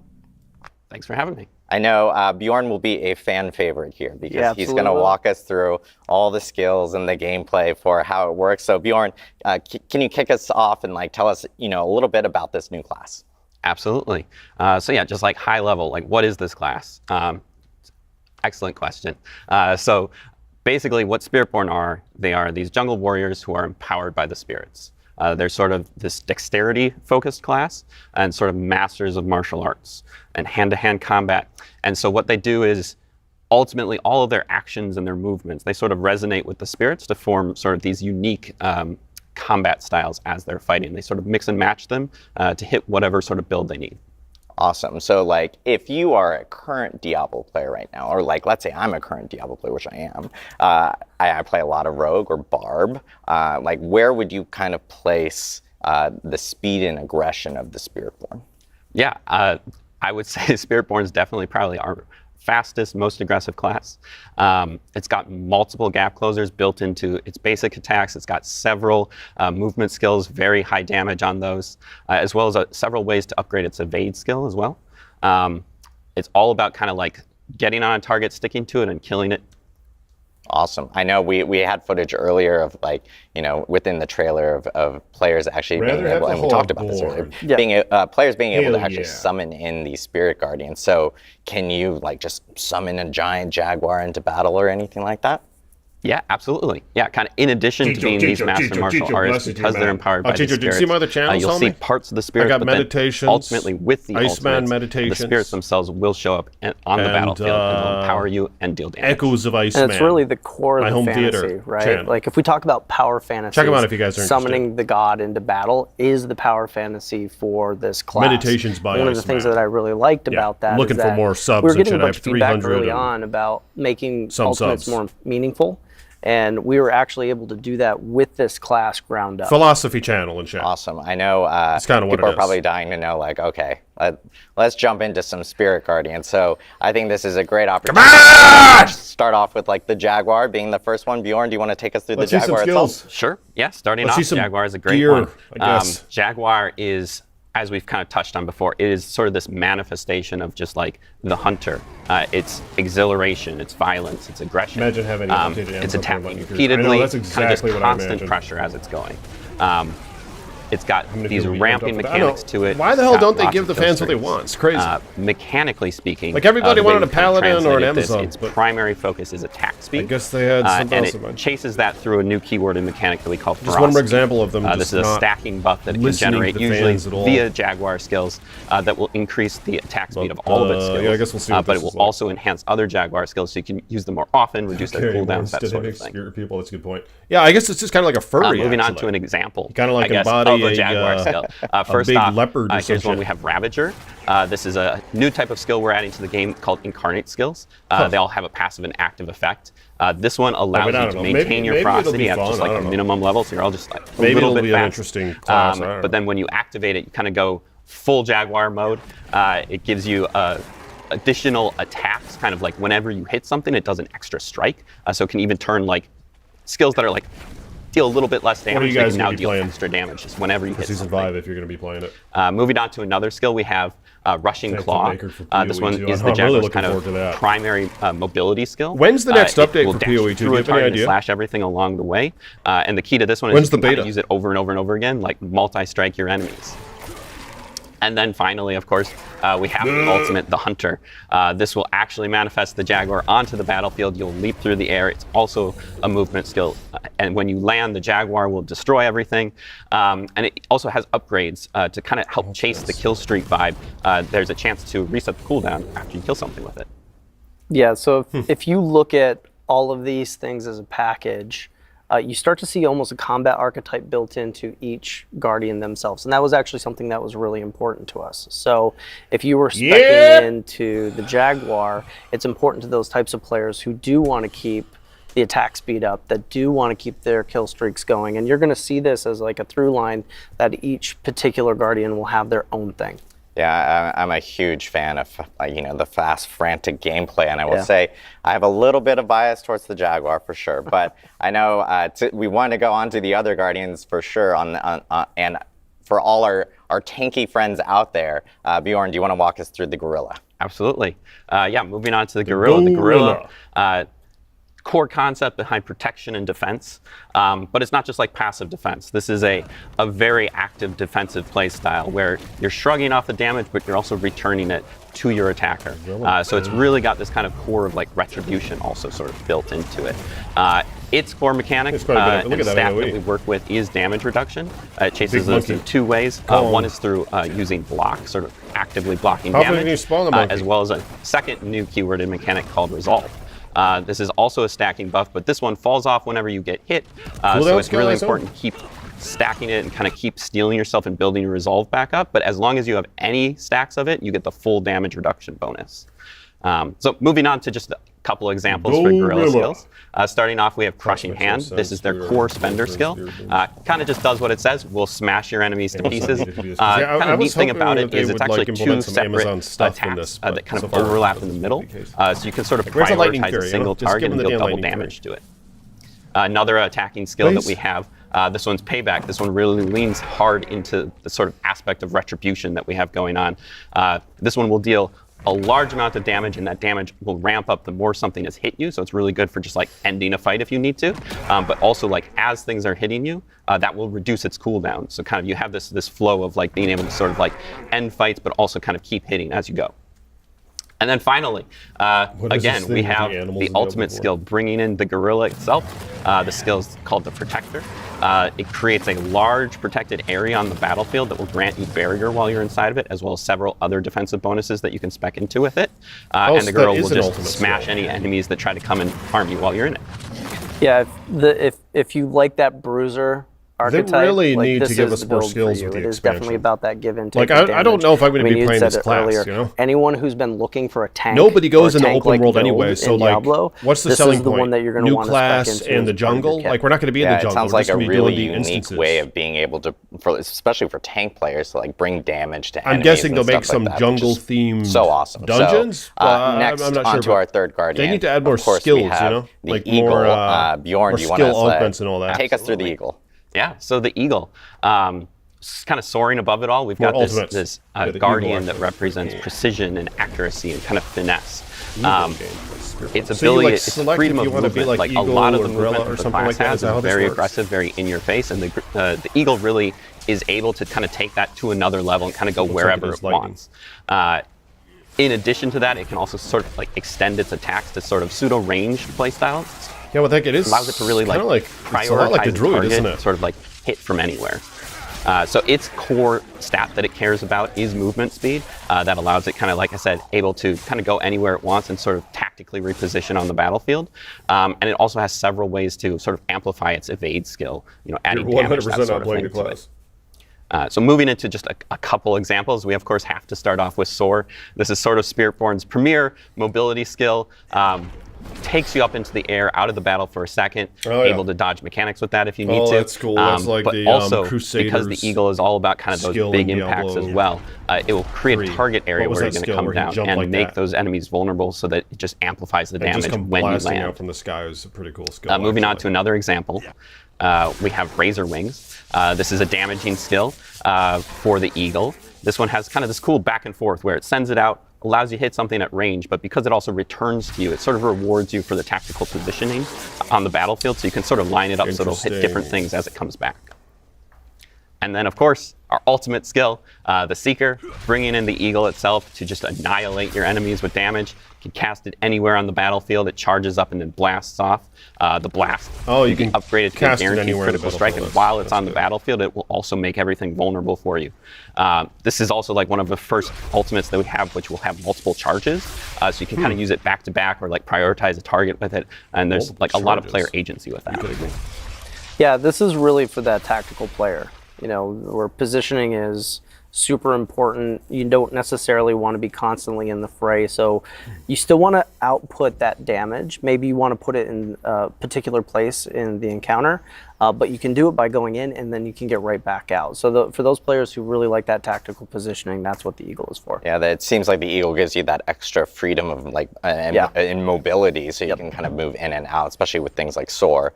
S8: Thanks for having me.
S3: I know Bjorn will be a fan favorite here, because
S4: Yeah,
S3: he's
S4: absolutely
S3: going to
S4: will.
S3: walk us through all the skills and the gameplay for how it works. So Bjorn, can you kick us off and tell us a little bit about this new class?
S8: Absolutely. So yeah, just like high level, like what is this class? Excellent question. So basically what Spiritborn are, they are these jungle warriors who are empowered by the spirits. They're sort of this dexterity-focused class and sort of masters of martial arts and hand-to-hand combat. And so what they do is ultimately all of their actions and their movements, they sort of resonate with the spirits to form sort of these unique combat styles as they're fighting. They sort of mix and match them to hit whatever sort of build they need.
S3: Awesome. So like if you are a current Diablo player right now, or like let's say I'm a current Diablo player, which I am, I play a lot of Rogue or Barb, like where would you kind of place the speed and aggression of the Spiritborn?
S8: Yeah, I would say Spiritborn is definitely probably our fastest, most aggressive class. It's got multiple gap closers built into its basic attacks. It's got several movement skills, very high damage on those, as well as several ways to upgrade its evade skill as well. It's all about kind of like getting on a target, sticking to it, and killing it.
S3: Awesome. I know we had footage earlier of like, you know, within the trailer of players actually being able, and we talked about this earlier, players being able to actually summon in these spirit guardians. So can you like just summon a giant jaguar into battle or anything like that?
S8: Yeah, absolutely. Yeah, kind of in addition to being these master martial artists, because they're empowered by the spirits,
S1: did you see my other channels,
S8: you'll see
S1: homie?
S8: parts of the spirits,
S1: I got
S8: but then
S1: meditations,
S8: ultimately with the
S1: Iceman
S8: ultimates,
S1: meditations,
S8: the spirits themselves will show up on the battlefield and will empower you and deal damage.
S1: Echoes of Iceman.
S4: And it's really the core of
S1: My
S4: the
S1: home
S4: fantasy,
S1: theater
S4: right?
S1: channel.
S4: Like if we talk about power fantasy,
S1: Check 'em out if you guys are
S4: summoning the god into battle is the power fantasy for this class.
S1: Meditations by
S4: One of the
S1: Iceman.
S4: things that I really liked about that
S1: looking
S4: is
S1: for
S4: that
S1: more subs
S4: we were
S1: and
S4: getting
S1: shit.
S4: a
S1: I
S4: bunch
S1: have
S4: of feedback
S1: 300
S4: early
S1: and
S4: on about making
S1: some
S4: ultimates
S1: subs.
S4: more meaningful. And we were actually able to do that with this class ground up.
S1: Philosophy channel and shit.
S3: Awesome. I know
S1: That's kinda what
S3: people
S1: it
S3: are probably
S1: is.
S3: dying to know, like, okay, let's jump into some Spirit Guardians. So I think this is a great opportunity.
S1: on!
S3: to start off with like the Jaguar being the first one. Bjorn, do you want to take us through
S1: Let's
S3: the
S1: see some
S3: Jaguar
S1: skills.
S3: itself?
S8: Sure. Yeah. Starting
S1: Let's
S8: off,
S1: see some
S8: Jaguar is a great
S1: gear,
S8: one.
S1: I guess.
S8: Jaguar is, as we've kind of touched on before, it is sort of this manifestation of just like the hunter. It's exhilaration, it's violence, it's aggression.
S1: Imagine having
S8: it's attacking
S1: I know,
S8: repeatedly,
S1: that's
S8: kind of
S1: exactly
S8: just
S1: what I
S8: constant
S1: imagined.
S8: pressure as it's going. It's got
S1: many
S8: these
S1: people you
S8: ramping
S1: jumped up with? I know.
S8: mechanics to it.
S1: Why the
S8: It's
S1: hell
S8: got
S1: don't they
S8: lots
S1: give
S8: of
S1: the
S8: kill
S1: fans what they
S8: streaks.
S1: want? It's crazy.
S8: Mechanically speaking,
S1: Like, everybody
S8: the way
S1: wanted
S8: we
S1: a
S8: kind of
S1: paladin or an
S8: translated this,
S1: Amazon,
S8: its
S1: but-
S8: primary focus is attack speed.
S1: I guess they had something
S8: and
S1: else in mind.
S8: it chases that through a new keyword and mechanic that we call
S1: Just one more
S8: ferocity.
S1: example of them
S8: This
S1: just
S8: is a
S1: not
S8: stacking buff that it can
S1: listening to
S8: generate
S1: the
S8: usually
S1: fans at all.
S8: via Jaguar skills that will increase the attack speed of all of its skills.
S1: yeah, I guess we'll see what
S8: but
S1: this
S8: it will
S1: is like.
S8: also enhance other Jaguar skills so you can use them more often, reduce their
S1: Okay, more
S8: cooldowns, that sort of
S1: statistics,
S8: thing.
S1: spirit people, that's a good point. Yeah, I guess it's just kind of like a furry,
S8: Moving on
S1: actually.
S8: to an example,
S1: Kinda like
S8: I guess,
S1: embody
S8: of a
S1: a,
S8: Jaguar skill. First
S1: big
S8: off,
S1: leopard or some
S8: here's one
S1: shit.
S8: we have Ravager. This is a new type of skill we're adding to the game called Incarnate skills. They all have a passive and active effect. This one allows
S1: I
S8: you
S1: don't
S8: to
S1: know.
S8: maintain
S1: Maybe
S8: your
S1: it'll be
S8: ferocity at
S1: fun.
S8: just
S1: I
S8: like a
S1: don't know.
S8: minimum level, so you're all just like a
S1: Maybe
S8: little
S1: it'll
S8: bit
S1: be an
S8: fast.
S1: interesting class, I don't know.
S8: But then when you activate it, you kind of go full Jaguar mode. It gives you additional attacks, kind of like whenever you hit something, it does an extra strike. So it can even turn like skills that are like deal a little bit less
S1: are
S8: damage.
S1: you
S8: They
S1: guys
S8: can
S1: gonna
S8: now
S1: be
S8: deal
S1: playing?
S8: extra damage just whenever you hit
S1: Season
S8: something.
S1: 5 if you're going to be playing it.
S8: Moving on to another skill, we have Rushing
S1: Thanks to
S8: Claw.
S1: Maker for
S8: This
S1: PoE
S8: one
S1: too.
S8: is
S1: I'm
S8: the
S1: really
S8: Jaguar's
S1: looking
S8: kind
S1: forward to
S8: of
S1: that.
S8: primary mobility skill.
S1: When's the next
S8: It
S1: update
S8: will
S1: for
S8: dash
S1: PoE 2? Do
S8: through
S1: you
S8: a
S1: have any
S8: target and
S1: idea?
S8: slash everything along the way. And the key to this one is
S1: When's
S8: you
S1: the
S8: can kind
S1: beta?
S8: of use it over and over and over again, like multi-strike your enemies. And then finally, of course, we have the ultimate, the Hunter. This will actually manifest the Jaguar onto the battlefield. You'll leap through the air. It's also a movement skill. And when you land, the Jaguar will destroy everything. And it also has upgrades to kind of help chase the kill streak vibe. There's a chance to reset the cooldown after you kill something with it.
S4: Yeah, so if you look at all of these things as a package, you start to see almost a combat archetype built into each Guardian themselves. And that was actually something that was really important to us. So if you were speccing into the Jaguar, it's important to those types of players who do want to keep the attack speed up, that do want to keep their kill streaks going. And you're going to see this as like a through line that each particular Guardian will have their own thing.
S3: Yeah, I'm a huge fan of the fast, frantic gameplay, and I will say I have a little bit of bias towards the Jaguar for sure. But I know we want to go on to the other Guardians for sure. And for all our tanky friends out there, Bjorn, do you want to walk us through the Gorilla?
S8: Absolutely. Yeah, moving on to the Gorilla. The Gorilla, core concept behind protection and defense, but it's not just like passive defense. This is a very active defensive play style where you're shrugging off the damage, but you're also returning it to your attacker. So it's really got this kind of core of like retribution also sort of built into it. Its core mechanic and stat that we work with is damage reduction. It chases those in two ways. One is through using block, sort of actively blocking damage, as well as a second new keyworded mechanic called resolve. This is also a stacking buff, but this one falls off whenever you get hit. So it's really important to keep stacking it and kind of keep stealing yourself and building your resolve back up. But as long as you have any stacks of it, you get the full damage reduction bonus. So moving on to just a couple examples for guerrilla skills. Starting off, we have Crushing Hand. This is their core spender skill. Kind of just does what it says. We'll smash your enemies to pieces. Kind of neat thing about it is it's actually two separate attacks that kind of overlap in the middle. So you can sort of prioritize a single target and deal double damage to it. Another attacking skill that we have, this one's Payback. This one really leans hard into the sort of aspect of retribution that we have going on. This one will deal a large amount of damage, and that damage will ramp up the more something has hit you. So it's really good for just like ending a fight if you need to. But also like as things are hitting you, that will reduce its cooldown. So kind of you have this flow of like being able to sort of like end fights, but also kind of keep hitting as you go. And then finally, again, we have the ultimate skill, bringing in the gorilla itself. The skill is called the Protector. It creates a large protected area on the battlefield that will grant you barrier while you're inside of it, as well as several other defensive bonuses that you can spec into with it. And the gorilla will just smash any enemies that try to come and harm you while you're in it.
S4: Yeah, if you like that bruiser archetype,
S1: they really
S4: like,
S1: need to give us more skills with the
S4: It is
S1: expansion.
S4: definitely about that give and take.
S1: Like I don't know if I'm going to be playing this class.
S4: Earlier,
S1: You know,
S4: anyone who's been looking for a tank,
S1: nobody goes in the open world
S4: build
S1: anyway. So
S4: in
S1: like,
S4: Diablo,
S1: what's the
S4: this
S1: selling
S4: is the
S1: point?
S4: one that you're going to
S1: New
S4: want to
S1: class
S4: spec into
S1: and the jungle. Like we're not going to be in the jungle.
S3: It sounds
S1: We're
S3: like
S1: just
S3: a
S1: gonna be
S3: really
S1: doing the
S3: unique
S1: instances.
S3: way of being able to, especially for tank players, to like bring damage to enemies.
S1: I'm guessing
S3: and
S1: they'll make
S3: stuff like
S1: some
S3: that,
S1: jungle
S3: which is
S1: themed
S3: so awesome.
S1: dungeons.
S3: So, next,
S1: I'm not
S3: on
S1: sure
S3: to our third guardian.
S1: They need to add more
S3: Of course,
S1: skills.
S3: we
S1: You
S3: have
S1: know,
S3: the
S1: like
S3: eagle.
S1: more
S3: Bjorn,
S1: more
S3: do you want
S1: skill
S3: to
S1: augments and all that.
S3: take us through the eagle?
S8: Yeah, so the eagle, kind of soaring above it all, we've got this guardian that represents precision and accuracy and kind of finesse. Its ability, its freedom of movement, like a lot of the movement that the class has is very aggressive, very in your face, and the eagle really is able to kind of take that to another level and kind of go wherever it wants. In addition to that, it can also sort of like extend its attacks to sort of pseudo-ranged playstyles.
S1: Yeah, well, I think it is.
S8: Allows it to really like prioritize
S1: the druid,
S8: target,
S1: isn't it?
S8: sort of like hit from anywhere. So its core stat that it cares about is movement speed. That allows it kind of, like I said, able to kind of go anywhere it wants and sort of tactically reposition on the battlefield. And it also has several ways to sort of amplify its evade skill, you know, adding damage, that sort of thing to it. So moving into just a couple examples, we of course have to start off with Soar. This is sort of Spiritborn's premier mobility skill. Takes you up into the air, out of the battle for a second, able to dodge mechanics with that if you need to.
S1: That's cool. That's like
S8: but
S1: the
S8: also,
S1: Crusaders
S8: because the eagle is all about kind of those big impacts as well, it will create a target area where you're going to come down and make those enemies vulnerable so that it just amplifies the damage when you land.
S1: Out from the sky is a pretty cool skill.
S8: Moving on to another example, we have Razor Wings. This is a damaging skill for the eagle. This one has kind of this cool back and forth where it sends it out, allows you to hit something at range, but because it also returns to you, it sort of rewards you for the tactical positioning on the battlefield, so you can sort of line it up so it'll hit different things as it comes back. And then, of course, our ultimate skill, the Seeker, bringing in the eagle itself to just annihilate your enemies with damage. You can cast it anywhere on the battlefield. It charges up and then blasts off. The blast
S1: you can
S8: upgrade it to a guaranteed critical strike, and while it's on the battlefield, it will also make everything vulnerable for you. This is also like one of the first ultimates that we have, which will have multiple charges, so you can kind of use it back to back or like prioritize a target with it, and there's like a lot of player agency with that.
S4: Yeah, this is really for that tactical player. You know, where positioning is super important. You don't necessarily want to be constantly in the fray, so you still want to output that damage. Maybe you want to put it in a particular place in the encounter, but you can do it by going in and then you can get right back out. So for those players who really like that tactical positioning, that's what the eagle is for.
S3: Yeah, it seems like the eagle gives you that extra freedom of like in mobility, so you can kind of move in and out, especially with things like Soar,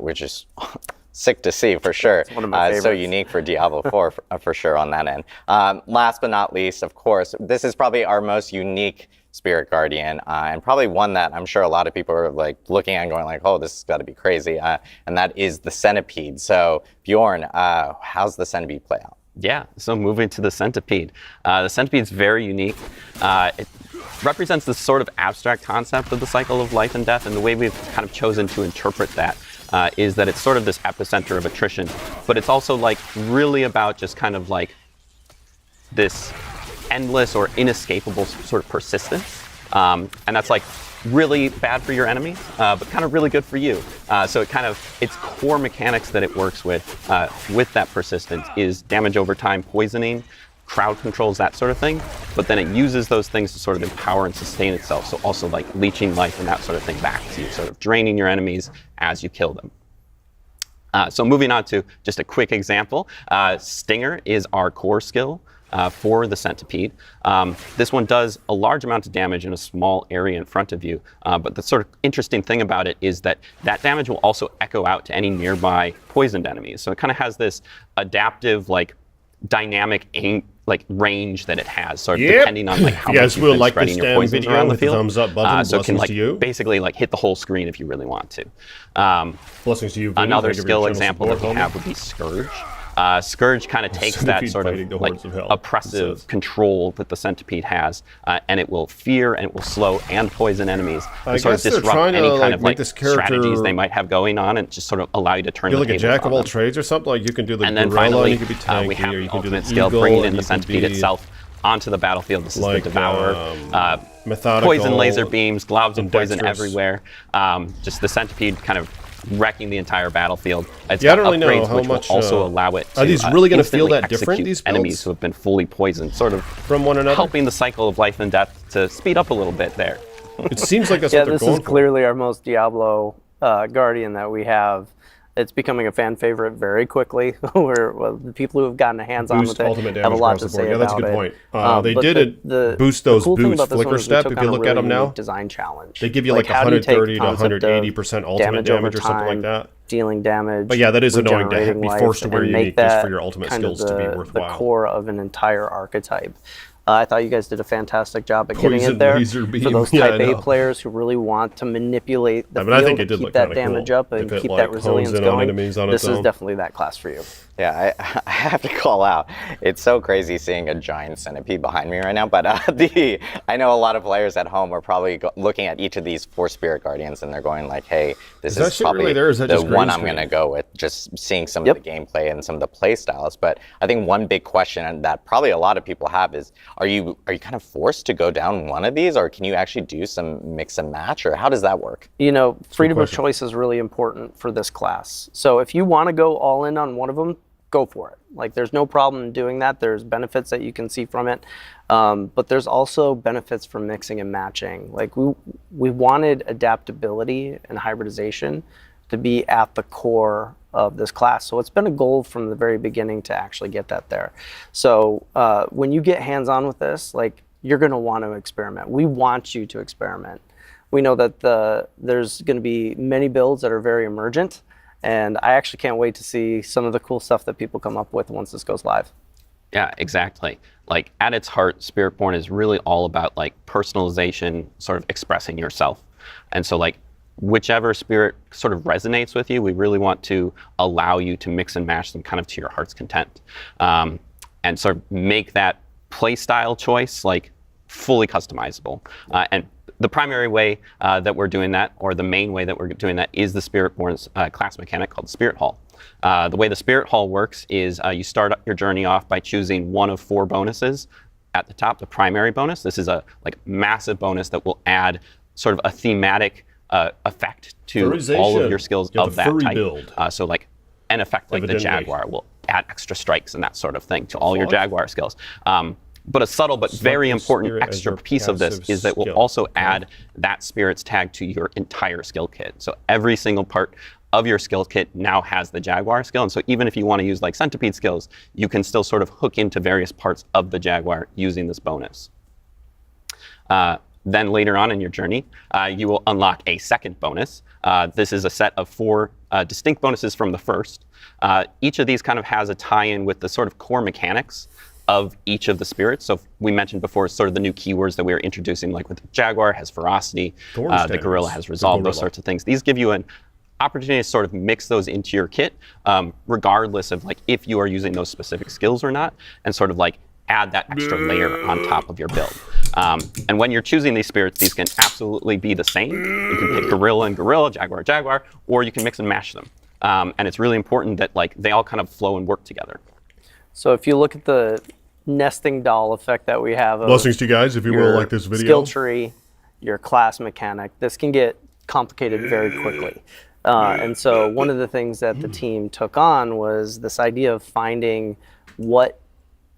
S3: which is sick to see for sure.
S4: It's one of my favorites.
S3: So unique for Diablo 4 for sure on that end. Last but not least, of course, this is probably our most unique Spirit Guardian, and probably one that I'm sure a lot of people are like looking at and going like, oh, this has got to be crazy, and that is the Centipede. So Bjorn, how's the Centipede play out?
S8: Yeah, so moving to the Centipede. The Centipede's very unique. It represents this sort of abstract concept of the cycle of life and death, and the way we've kind of chosen to interpret that is that it's sort of this epicenter of attrition, but it's also like really about just kind of like this endless or inescapable sort of persistence. And that's like really bad for your enemies, but kind of really good for you. So its core mechanics that it works with that persistence is damage over time, poisoning, crowd controls, that sort of thing. But then it uses those things to sort of empower and sustain itself. So also like leeching life and that sort of thing back to you, sort of draining your enemies as you kill them. So moving on to just a quick example, Stinger is our core skill for the Centipede. This one does a large amount of damage in a small area in front of you, but the sort of interesting thing about it is that that damage will also echo out to any nearby poisoned enemies. So it kind of has this adaptive, like, dynamic range that it has, sort of depending on like how much you've been spreading your poisons around the field.
S1: Thumbs up button.
S8: So it can
S1: Blessings to you.
S8: basically like hit the whole screen if you really want to.
S1: Blessings to you. Vinny.
S8: Another
S1: Thank you for your
S8: skill
S1: channel
S8: example
S1: support,
S8: that we
S1: homie.
S8: have would be Scourge. Scourge kind of takes that
S1: Centipede
S8: sort
S1: fighting the
S8: of like
S1: hordes of hell,
S8: oppressive
S1: it says.
S8: control that the Centipede has, and it will fear and it will slow and poison enemies,
S1: I
S8: and sort of
S1: guess they're
S8: disrupt
S1: trying to,
S8: any
S1: like,
S8: kind of
S1: make
S8: like
S1: this character-
S8: strategies they might have going on, and just sort of allow you to turn
S1: You're
S8: the
S1: like a
S8: tables
S1: jack of
S8: on
S1: all
S8: them.
S1: trades or something. Like you can do the
S8: And then
S1: gorilla,
S8: finally,
S1: and you can be tanky,
S8: we have
S1: or
S8: the
S1: you can do
S8: ultimate
S1: the
S8: skill,
S1: eagle,
S8: bringing
S1: and
S8: in the
S1: you can
S8: Centipede
S1: be
S8: itself onto the battlefield. This is
S1: like,
S8: the Devourer.
S1: methodical,
S8: Poison laser beams, globs of poison
S1: dexterous.
S8: everywhere. Just the Centipede kind of wrecking the entire battlefield. It's
S1: Yeah, I
S8: got
S1: don't really know
S8: upgrades
S1: how
S8: which
S1: much,
S8: will also allow it to
S1: are these really gonna feel
S8: instantly
S1: that different,
S8: execute
S1: these
S8: enemies
S1: builds?
S8: who have been fully poisoned, sort of
S1: from one another.
S8: helping the cycle of life and death to speed up a little bit there.
S1: It seems like that's
S4: Yeah,
S1: what they're
S4: this
S1: going
S4: is clearly our most Diablo Guardian that we have. It's becoming a fan favorite very quickly. The people who have gotten a hands-on
S1: Boost
S4: with it
S1: ultimate
S4: have a
S1: damage
S4: lot
S1: across
S4: to
S1: the board.
S4: say
S1: Yeah, that's a
S4: about
S1: good
S4: it.
S1: point. They
S4: But
S1: did boost those
S4: cool thing
S1: boosts
S4: about this
S1: flicker
S4: one is we
S1: step.
S4: took
S1: If
S4: on
S1: you
S4: a
S1: look at
S4: really
S1: them now,
S4: unique design challenge.
S1: they give you like
S4: how do you take
S1: 130 to
S4: the concept of
S1: 180% ultimate damage or something like
S4: time,
S1: that.
S4: Dealing damage.
S1: But yeah, that is annoying to
S4: regenerating
S1: be
S4: life,
S1: forced to wear
S4: and make
S1: unique just
S4: that
S1: for your ultimate
S4: kind of
S1: skills to be
S4: the
S1: worthwhile.
S4: core of an entire archetype. I thought you guys did a fantastic job at getting
S1: Poison
S4: it there.
S1: laser beam.
S4: For those
S1: Yeah, I
S4: type A
S1: know.
S4: players who really want to manipulate the
S1: I mean, I
S4: field
S1: think it
S4: to
S1: did look
S4: keep that
S1: kinda
S4: damage
S1: cool.
S4: up and
S1: If it,
S4: keep
S1: like,
S4: that
S1: hones
S4: resilience
S1: in on
S4: going,
S1: enemies on
S4: this
S1: its
S4: is
S1: own.
S4: definitely that class for you.
S3: Yeah, I have to call out. It's so crazy seeing a giant centipede behind me right now. But I know a lot of players at home are probably looking at each of these 4 Spirit Guardians and they're going like, "Hey, this
S1: that
S3: is
S1: shit
S3: probably
S1: really there, or is that
S3: the
S1: just green
S3: one I'm
S1: screen?
S3: going to go with." Just seeing some
S4: Yep.
S3: of the gameplay and some of the play styles. But I think one big question that probably a lot of people have is, are you kind of forced to go down one of these, or can you actually do some mix and match, or how does that work?
S4: You know, freedom of
S1: question.
S4: choice is really important for this class. So if you want to go all in on one of them, go for it. Like, there's no problem in doing that. There's benefits that you can see from it. But there's also benefits from mixing and matching. Like, we wanted adaptability and hybridization to be at the core of this class. So it's been a goal from the very beginning to actually get that there. So when you get hands-on with this, like, you're going to want to experiment. We want you to experiment. We know that there's going to be many builds that are very emergent, and I actually can't wait to see some of the cool stuff that people come up with once this goes live.
S8: Yeah, exactly. Like, at its heart, Spiritborn is really all about like personalization, sort of expressing yourself. And so like, whichever spirit sort of resonates with you, we really want to allow you to mix and match them kind of to your heart's content. And sort of make that play style choice like fully customizable. And the primary way that we're doing that, or the main way that we're doing that, is the Spiritborn's class mechanic called Spirit Hall. The way the Spirit Hall works is you start your journey off by choosing one of 4 bonuses. At the top, the primary bonus. This is a like massive bonus that will add sort of a thematic effect to all of your skills
S1: You have
S8: of
S1: the
S8: that
S1: furry
S8: type.
S1: build.
S8: So like an effect like the
S1: Evidently.
S8: Jaguar will add extra strikes and that sort of thing to all your Jaguar skills. But a subtle but very
S1: your
S8: important
S1: spirit as
S8: extra
S1: your
S8: piece of this
S1: passive
S8: is that we'll
S1: skill.
S8: also add that spirit's tag to your entire skill kit. So every single part of your skill kit now has the Jaguar skill. And so even if you want to use like Centipede skills, you can still sort of hook into various parts of the Jaguar using this bonus. Then later on in your journey, you will unlock a second bonus. This is a set of 4 distinct bonuses from the first. Each of these kind of has a tie-in with the sort of core mechanics of each of the spirits. So we mentioned before sort of the new keywords that we are introducing, like with the Jaguar has ferocity, the Gorilla has resolve, those sorts of things. These give you an opportunity to sort of mix those into your kit, regardless of like if you are using those specific skills or not, and sort of like add that extra layer on top of your build. And when you're choosing these spirits, these can absolutely be the same. You can pick Gorilla and Gorilla, Jaguar, Jaguar, or you can mix and mash them. And it's really important that like they all kind of flow and work together.
S4: So if you look at the nesting doll effect that we have, of
S1: Blessings to you guys, if you will,
S4: your
S1: like this video.
S4: skill tree, your class mechanic, this can get complicated very quickly. And so one of the things that the team took on was this idea of finding what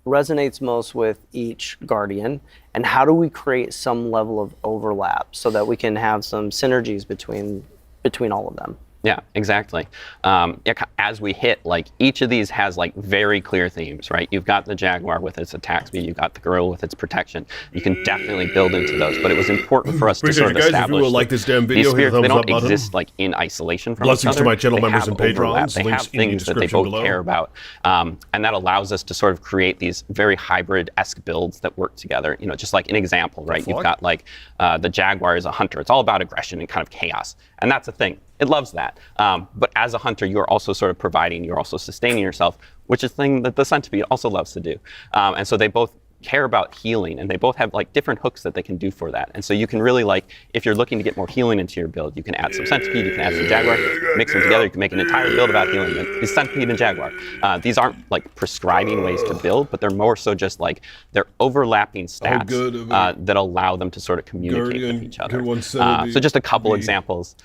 S4: resonates most with each guardian, and how do we create some level of overlap so that we can have some synergies between all of them.
S8: Yeah, exactly. As we hit, like each of these has like very clear themes, right? You've got the Jaguar with its attack speed, you've got the Gorilla with its protection. You can definitely build into those, but it was important for us to sort of
S1: Appreciate you guys. If you
S8: establish
S1: will like this damn video,
S8: these
S1: hit the
S8: spirits, they
S1: thumbs
S8: don't
S1: up button.
S8: exist like in isolation from
S1: Blessings
S8: each
S1: to
S8: other.
S1: my channel
S8: They
S1: members
S8: have
S1: and patrons.
S8: overlap. They
S1: Links
S8: have
S1: in the
S8: things that they
S1: description
S8: both
S1: below.
S8: care about, and that allows us to sort of create these very hybrid-esque builds that work together. You know, just like an example, right? You've got like the Jaguar is a hunter. It's all about aggression and kind of chaos, and that's a thing. It loves that. But as a hunter, you're also sort of providing, you're also sustaining yourself, which is a thing that the Centipede also loves to do. And so they both care about healing, and they both have like different hooks that they can do for that. And so you can really like, if you're looking to get more healing into your build, you can add some Centipede, you can add some Jaguar, mix them together, you can make an entire build about healing. It's Centipede and Jaguar. These aren't like prescribing ways to build, but they're more so just like, they're overlapping stats that allow them to sort of communicate with each other. So just a couple examples.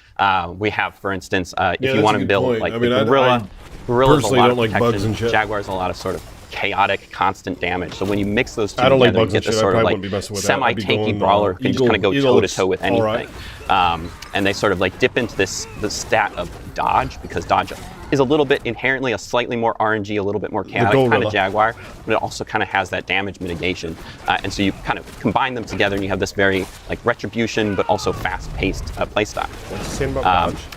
S8: We have, for instance, if you want to build like the Gorilla, Gorilla's a lot of protection, Jaguar's a lot of sort of chaotic, constant damage. So when you mix those two together, you get this sort of like semi-tanky brawler who can just kind of go toe-to-toe with anything. And they sort of like dip into the stat of dodge, because dodge is a little bit inherently a slightly more RNG, a little bit more chaotic kind of Jaguar, but it also kind of has that damage mitigation. And so you kind of combine them together and you have this very like retribution, but also fast-paced playstyle.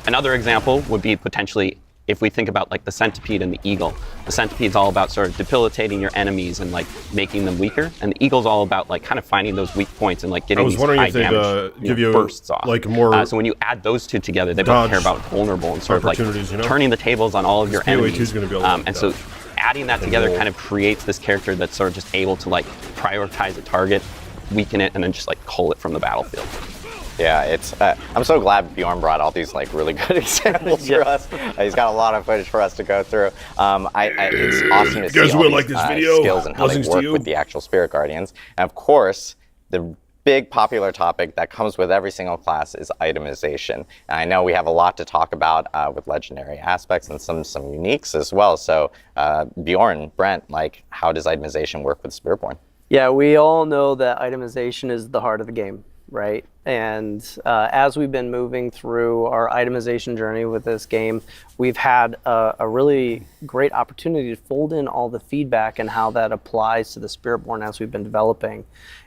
S8: Another example would be potentially if we think about like the Centipede and the Eagle. The Centipede's all about sort of debilitating your enemies and like making them weaker, and the Eagle's all about like kind of finding those weak points and like getting these high damage
S1: give you
S8: bursts off.
S1: Like more
S8: so when you add those two together, they both care about vulnerable and sort of like turning the tables on all of your enemies. And so adding that together kind of creates this character that's sort of just able to like prioritize a target, weaken it, and then just like cull it from the battlefield.
S3: Yeah, it's. I'm so glad Bjorn brought all these like really good examples for us. He's got a lot of footage for us to go through. It's awesome to see all these skills and how they work with the actual Spirit Guardians. And of course, the big popular topic that comes with every single class is itemization. And I know we have a lot to talk about with legendary aspects and some uniques as well. So Bjorn, Brent, like how does itemization work with Spiritborn?
S4: Yeah, we all know that itemization is the heart of the game, right? And as we've been moving through our itemization journey with this game, we've had a really great opportunity to fold in all the feedback and how that applies to the Spiritborn as we've been developing.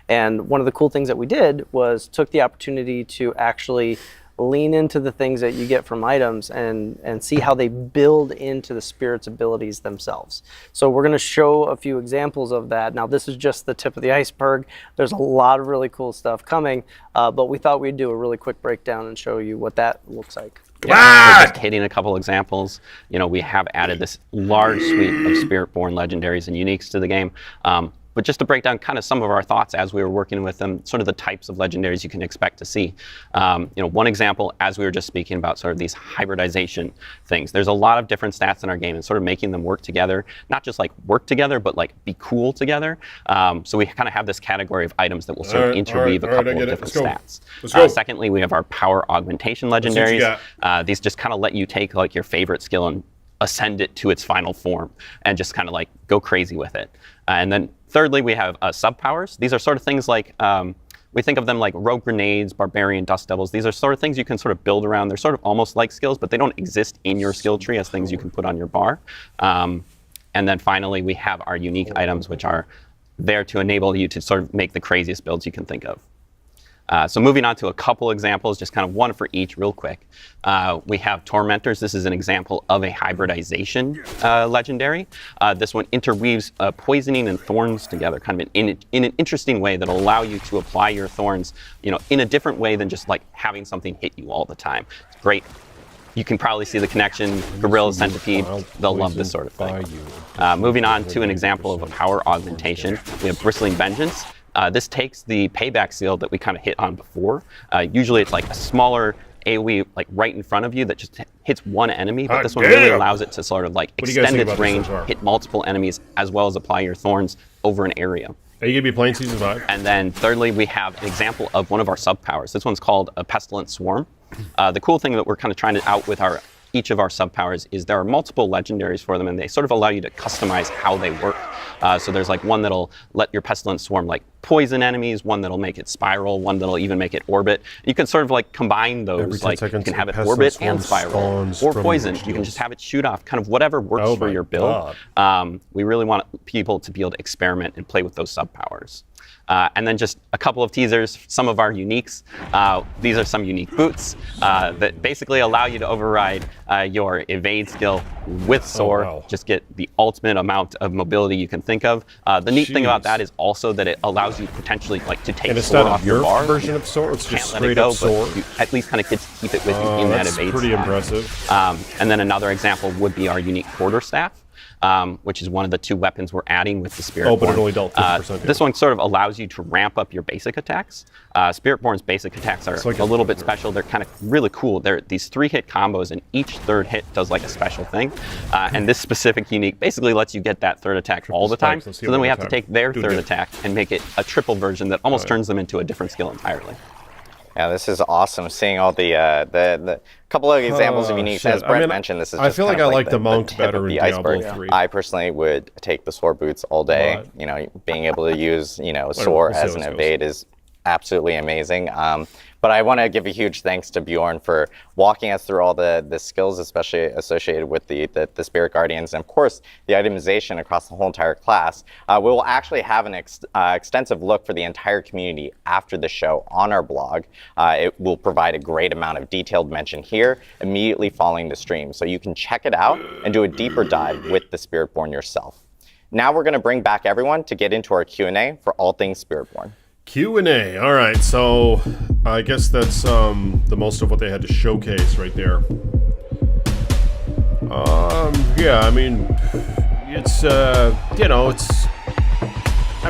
S4: And one of the cool things that we did was took the opportunity to actually lean into the things that you get from items and see how they build into the spirit's abilities themselves. So we're going to show a few examples of that. Now this is just the tip of the iceberg. There's a lot of really cool stuff coming, but we thought we'd do a really quick breakdown and show you what that looks like.
S8: Yeah, so just hitting a couple examples, you know, we have added this large suite of Spiritborn legendaries and uniques to the game. But just to break down kind of some of our thoughts as we were working with them, sort of the types of legendaries you can expect to see. You know, one example, as we were just speaking about sort of these hybridization things, there's a lot of different stats in our game and sort of making them work together, not just like work together, but like be cool together. So we kind of have this category of items that will sort of interweave a couple of different stats. Secondly, we have our power augmentation legendaries. These just kind of let you take like your favorite skill and ascend it to its final form and just kind of like go crazy with it. And then thirdly, we have sub-powers. These are sort of things like, we think of them like rogue grenades, barbarian, dust devils. These are sort of things you can sort of build around. They're sort of almost like skills, but they don't exist in your skill tree as things you can put on your bar. And then finally, we have our unique items, which are there to enable you to sort of make the craziest builds you can think of. So moving on to a couple examples, just kind of one for each real quick. We have Tormentors. This is an example of a hybridization legendary. This one interweaves poisoning and thorns together, kind of in an interesting way that'll allow you to apply your thorns, in a different way than just like having something hit you all the time. It's great. You can probably see the connection. Gorilla, Centipede, they'll love this sort of thing. Moving on to an example of a power augmentation, we have Bristling Vengeance. This takes the payback seal that we kind of hit on before. Usually it's like a smaller AoE like right in front of you that just hits one enemy, but this one really allows it to sort of like extend its range, hit multiple enemies, as well as apply your thorns over an area.
S1: Are you going to be playing Season 5?
S8: And then thirdly, we have an example of one of our sub-powers. This one's called a Pestilent Swarm. The cool thing that we're kind of trying to out with each of our sub-powers is there are multiple legendaries for them, and they sort of allow you to customize how they work. So there's like one that'll let your Pestilent Swarm like poison enemies, one that'll make it spiral, one that'll even make it orbit. You can sort of like combine those, like you can have it orbit and spiral, or poison. You can just have it shoot off, kind of whatever works for your build. We really want people to be able to experiment and play with those sub-powers. And then just a couple of teasers, some of our uniques. These are some unique boots that basically allow you to override your evade skill with soar.
S1: Wow.
S8: Just get the ultimate amount of mobility you can think of. The neat thing about that is also that it allows you potentially like to take
S1: And it's
S8: soar
S1: not
S8: off your bar.
S1: version of soar, it's
S8: Can't
S1: just
S8: let it
S1: straight
S8: go,
S1: up soar.
S8: but you at least kind of get to keep it with you in that
S1: That's
S8: evade
S1: pretty
S8: slot.
S1: impressive.
S8: And then another example would be our unique quarterstaff. Which is one of the 2 weapons we're adding with the Spiritborn.
S1: Oh, but it only dealt 50%.
S8: This one sort of allows you to ramp up your basic attacks. Spiritborn's basic attacks are
S1: like
S8: a little bit special. They're kind of really cool. They're these 3-hit combos, and each third hit does like a special thing. And this specific unique basically lets you get that third attack all the time.
S1: spikes. Let's see
S8: So then
S1: what
S8: we have
S1: attack.
S8: to take their
S1: Do it
S8: third
S1: again.
S8: attack and make it a triple version that almost turns them into a different skill entirely.
S3: Yeah, this is awesome. Seeing all the couple of examples of uniques.
S1: shit.
S3: As Brett
S1: I mean,
S3: mentioned, this is
S1: I
S3: just
S1: feel
S3: kind
S1: like
S3: of
S1: I like the monk
S3: tip
S1: better
S3: of
S1: in
S3: the
S1: Diablo
S3: iceberg.
S1: 3.
S3: I personally would take the soar boots all day.
S1: But-
S3: Being able to use soar
S1: we'll see
S3: as
S1: how
S3: an
S1: this goes.
S3: evade is absolutely amazing. But I want to give a huge thanks to Bjorn for walking us through all the skills, especially associated with the Spirit Guardians, and of course the itemization across the whole entire class. We will actually have an extensive look for the entire community after the show on our blog. It will provide a great amount of detailed mention here immediately following the stream, so you can check it out and do a deeper dive with the Spiritborn yourself. Now we're going to bring back everyone to get into our Q&A for all things Spiritborn.
S1: Q&A. All right, so I guess that's the most of what they had to showcase right there. Yeah, I mean, it's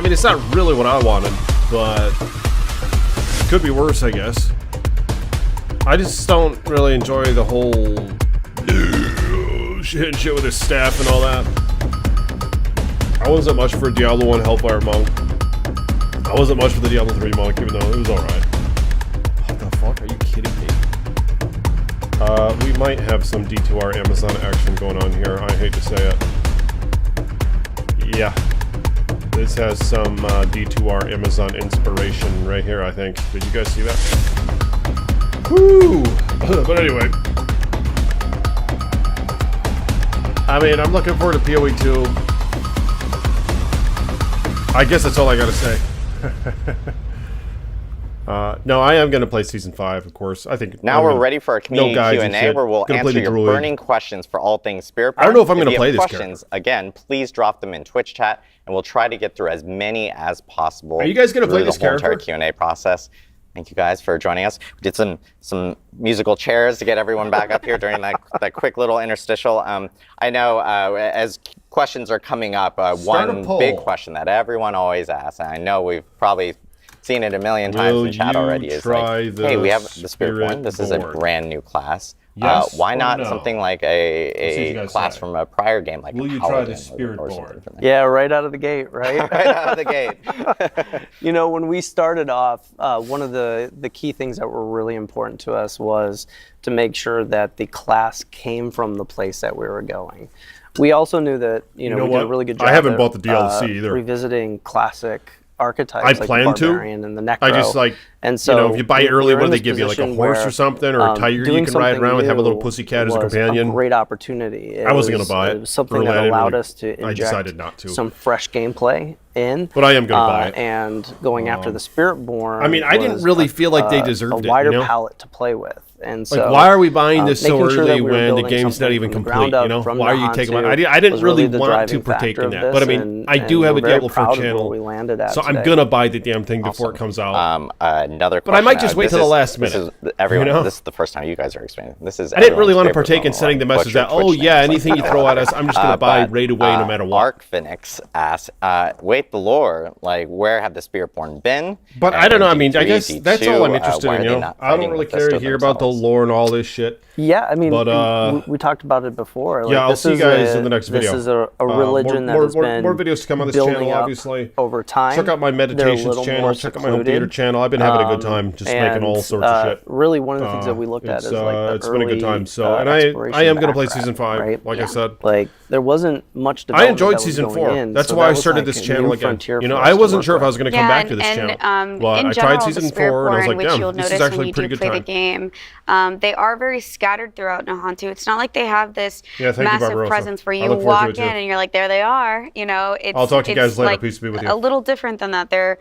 S1: it's not really what I wanted, but it could be worse, I guess. I just don't really enjoy the whole shit with his staff and all that. I wasn't much for Diablo 1 Hellfire Monk. I wasn't much for the Diablo 3 Monk, even though it was alright. What the fuck? Are you kidding me? We might have some D2R Amazon action going on here. I hate to say it. Yeah. This has some D2R Amazon inspiration right here, I think. Did you guys see that? Woo! But anyway. I mean, I'm looking forward to PoE 2. I guess that's all I gotta say. No, I am going to play Season 5, of course. I think
S3: Now we're ready for our community Q&A, where we'll answer your
S1: Druid.
S3: burning questions for all things Spiritborn.
S1: I don't know if I'm going to play
S3: If you
S1: this
S3: have questions, again, please drop them in Twitch chat, and we'll try to get through as many as possible.
S1: Are you guys going to play this
S3: the whole entire
S1: character?
S3: Q&A process. Thank you guys for joining us. We did some musical chairs to get everyone back up here during that quick little interstitial. I know as questions are coming up, one big question that everyone always asks, and I know we've probably seen it a million times in chat already, is like, hey, we have the Spiritborn. This is a brand new class.
S1: Yes
S3: Why
S1: or
S3: not
S1: no?
S3: something like
S1: see
S3: a
S1: you guys
S3: class
S1: say.
S3: from a prior game, like
S1: Will
S3: a
S1: you try the
S3: Paladin or something
S1: Spiritborn?
S3: different?
S4: Yeah, right out of the gate, right?
S3: Right out of the gate.
S4: When we started off, one of the key things that were really important to us was to make sure that the class came from the place that we were going. We also knew that we
S1: know
S4: did
S1: what?
S4: a really good
S1: I
S4: job.
S1: haven't
S4: at,
S1: bought the DLC either.
S4: revisiting classic archetypes
S1: I
S4: like
S1: plan
S4: the
S1: to.
S4: Barbarian and the Necro.
S1: I just, like,
S4: And so
S1: You know, if you buy
S4: we're
S1: early,
S4: in
S1: what do they
S4: this
S1: give you, like a
S4: position
S1: horse or
S4: where,
S1: something, or a tiger you
S4: doing
S1: can ride
S4: something
S1: around with, have a little
S4: new
S1: pussycat as a
S4: was
S1: companion?
S4: A great opportunity.
S1: I wasn't gonna buy it.
S4: It was something
S1: Early, I
S4: that
S1: didn't
S4: allowed
S1: really-
S4: us to
S1: I
S4: inject
S1: decided not to.
S4: some fresh gameplay in.
S1: But I am gonna buy it.
S4: And going after the Spiritborn.
S1: I mean, I didn't
S4: was
S1: really feel like they deserved it,
S4: a wider
S1: you know?
S4: palette to play with. And
S1: Like,
S4: so,
S1: why are we buying this so
S4: making sure that
S1: early
S4: we were
S1: when the
S4: building
S1: game's not
S4: something
S1: even
S4: from the
S1: complete?
S4: ground
S1: You know,
S4: up from
S1: why are you
S4: the
S1: taking?
S4: Hantu
S1: I didn't
S4: was
S1: really
S4: the
S1: want to
S4: driving
S1: partake
S4: factor
S1: in
S4: of
S1: that,
S4: this,
S1: but I mean,
S4: and-
S1: I do
S4: and
S1: have
S4: we're
S1: a
S4: very
S1: Diablo 4
S4: proud of where
S1: channel,
S4: we landed at
S1: so I'm
S4: today.
S1: gonna buy the damn thing before it comes out.
S3: Another
S1: But I might
S3: question,
S1: just wait
S3: this
S1: till the
S3: is-
S1: last
S3: This
S1: minute,
S3: is everyone.
S1: you know?
S3: This is the first time you guys are explaining. This is.
S1: I didn't really
S3: everyone's
S1: want to
S3: favorite
S1: partake in
S3: moment.
S1: sending the message
S3: Butcher
S1: that, oh
S3: Twitch
S1: yeah,
S3: names,
S1: anything
S3: like,
S1: you throw at us, I'm just gonna buy
S3: but,
S1: right away no matter what.
S3: Arc Phoenix asks, wait, the lore, like, where have the Spiritborn been?
S1: But I
S3: And
S1: don't know. I
S3: in
S1: mean, I guess
S3: D3,
S1: that's all I'm
S3: D2,
S1: interested
S3: why
S1: in.
S3: are
S1: You
S3: they
S1: know,
S3: not
S1: I don't
S3: fighting
S1: really care to
S3: Mephisto
S1: hear about the
S3: themselves?
S1: lore and all this shit.
S4: Yeah, I mean,
S1: But,
S4: we talked about it before. Like,
S1: yeah, I'll
S4: this
S1: see you
S4: is
S1: guys
S4: a-
S1: in the next video.
S4: This is a religion that has been
S1: more videos to come on this
S4: building
S1: channel,
S4: up
S1: obviously.
S4: over time.
S1: Check out my
S4: They're a
S1: meditations
S4: little
S1: channel.
S4: more
S1: Check out my home theater
S4: secluded.
S1: channel. I've been having a good time just making all sorts of shit.
S4: Really, one of the things that we looked at
S1: It's,
S4: is like the
S1: it's been a good
S4: early,
S1: time. So, and
S4: exploration
S1: I am gonna play
S4: background,
S1: season 5,
S4: right?
S1: like I said.
S4: Like there wasn't much
S1: I
S4: development.
S1: enjoyed
S4: that was
S1: season
S4: going
S1: 4.
S4: in,
S1: That's
S4: so
S1: why
S4: that
S1: I
S4: was
S1: started
S4: like
S1: this
S4: a
S1: channel
S4: new
S1: again.
S4: frontier
S1: You know,
S4: for
S1: I
S4: us to
S1: wasn't
S4: work
S1: sure if I
S4: with.
S1: was going to come back to this channel, but
S6: in
S1: I
S6: general,
S1: tried
S6: the
S1: season 4 and I was
S6: Spiritborn,
S1: like,
S6: which you'll
S1: damn, this is
S6: notice
S1: actually
S6: when
S1: a
S6: you
S1: pretty
S6: do
S1: good
S6: play the
S1: time.
S6: game, they are very scattered throughout Nahantu. It's not like they have this
S1: Yeah, thank you,
S6: massive
S1: Barbarossa.
S6: presence where
S1: I
S6: you
S1: look forward to
S6: walk
S1: it,
S6: in
S1: too.
S6: and you're like, there they are. You know, it's
S1: I'll talk to you guys
S6: it's
S1: later.
S6: like
S1: Peace be with you.
S6: a little different than that. They're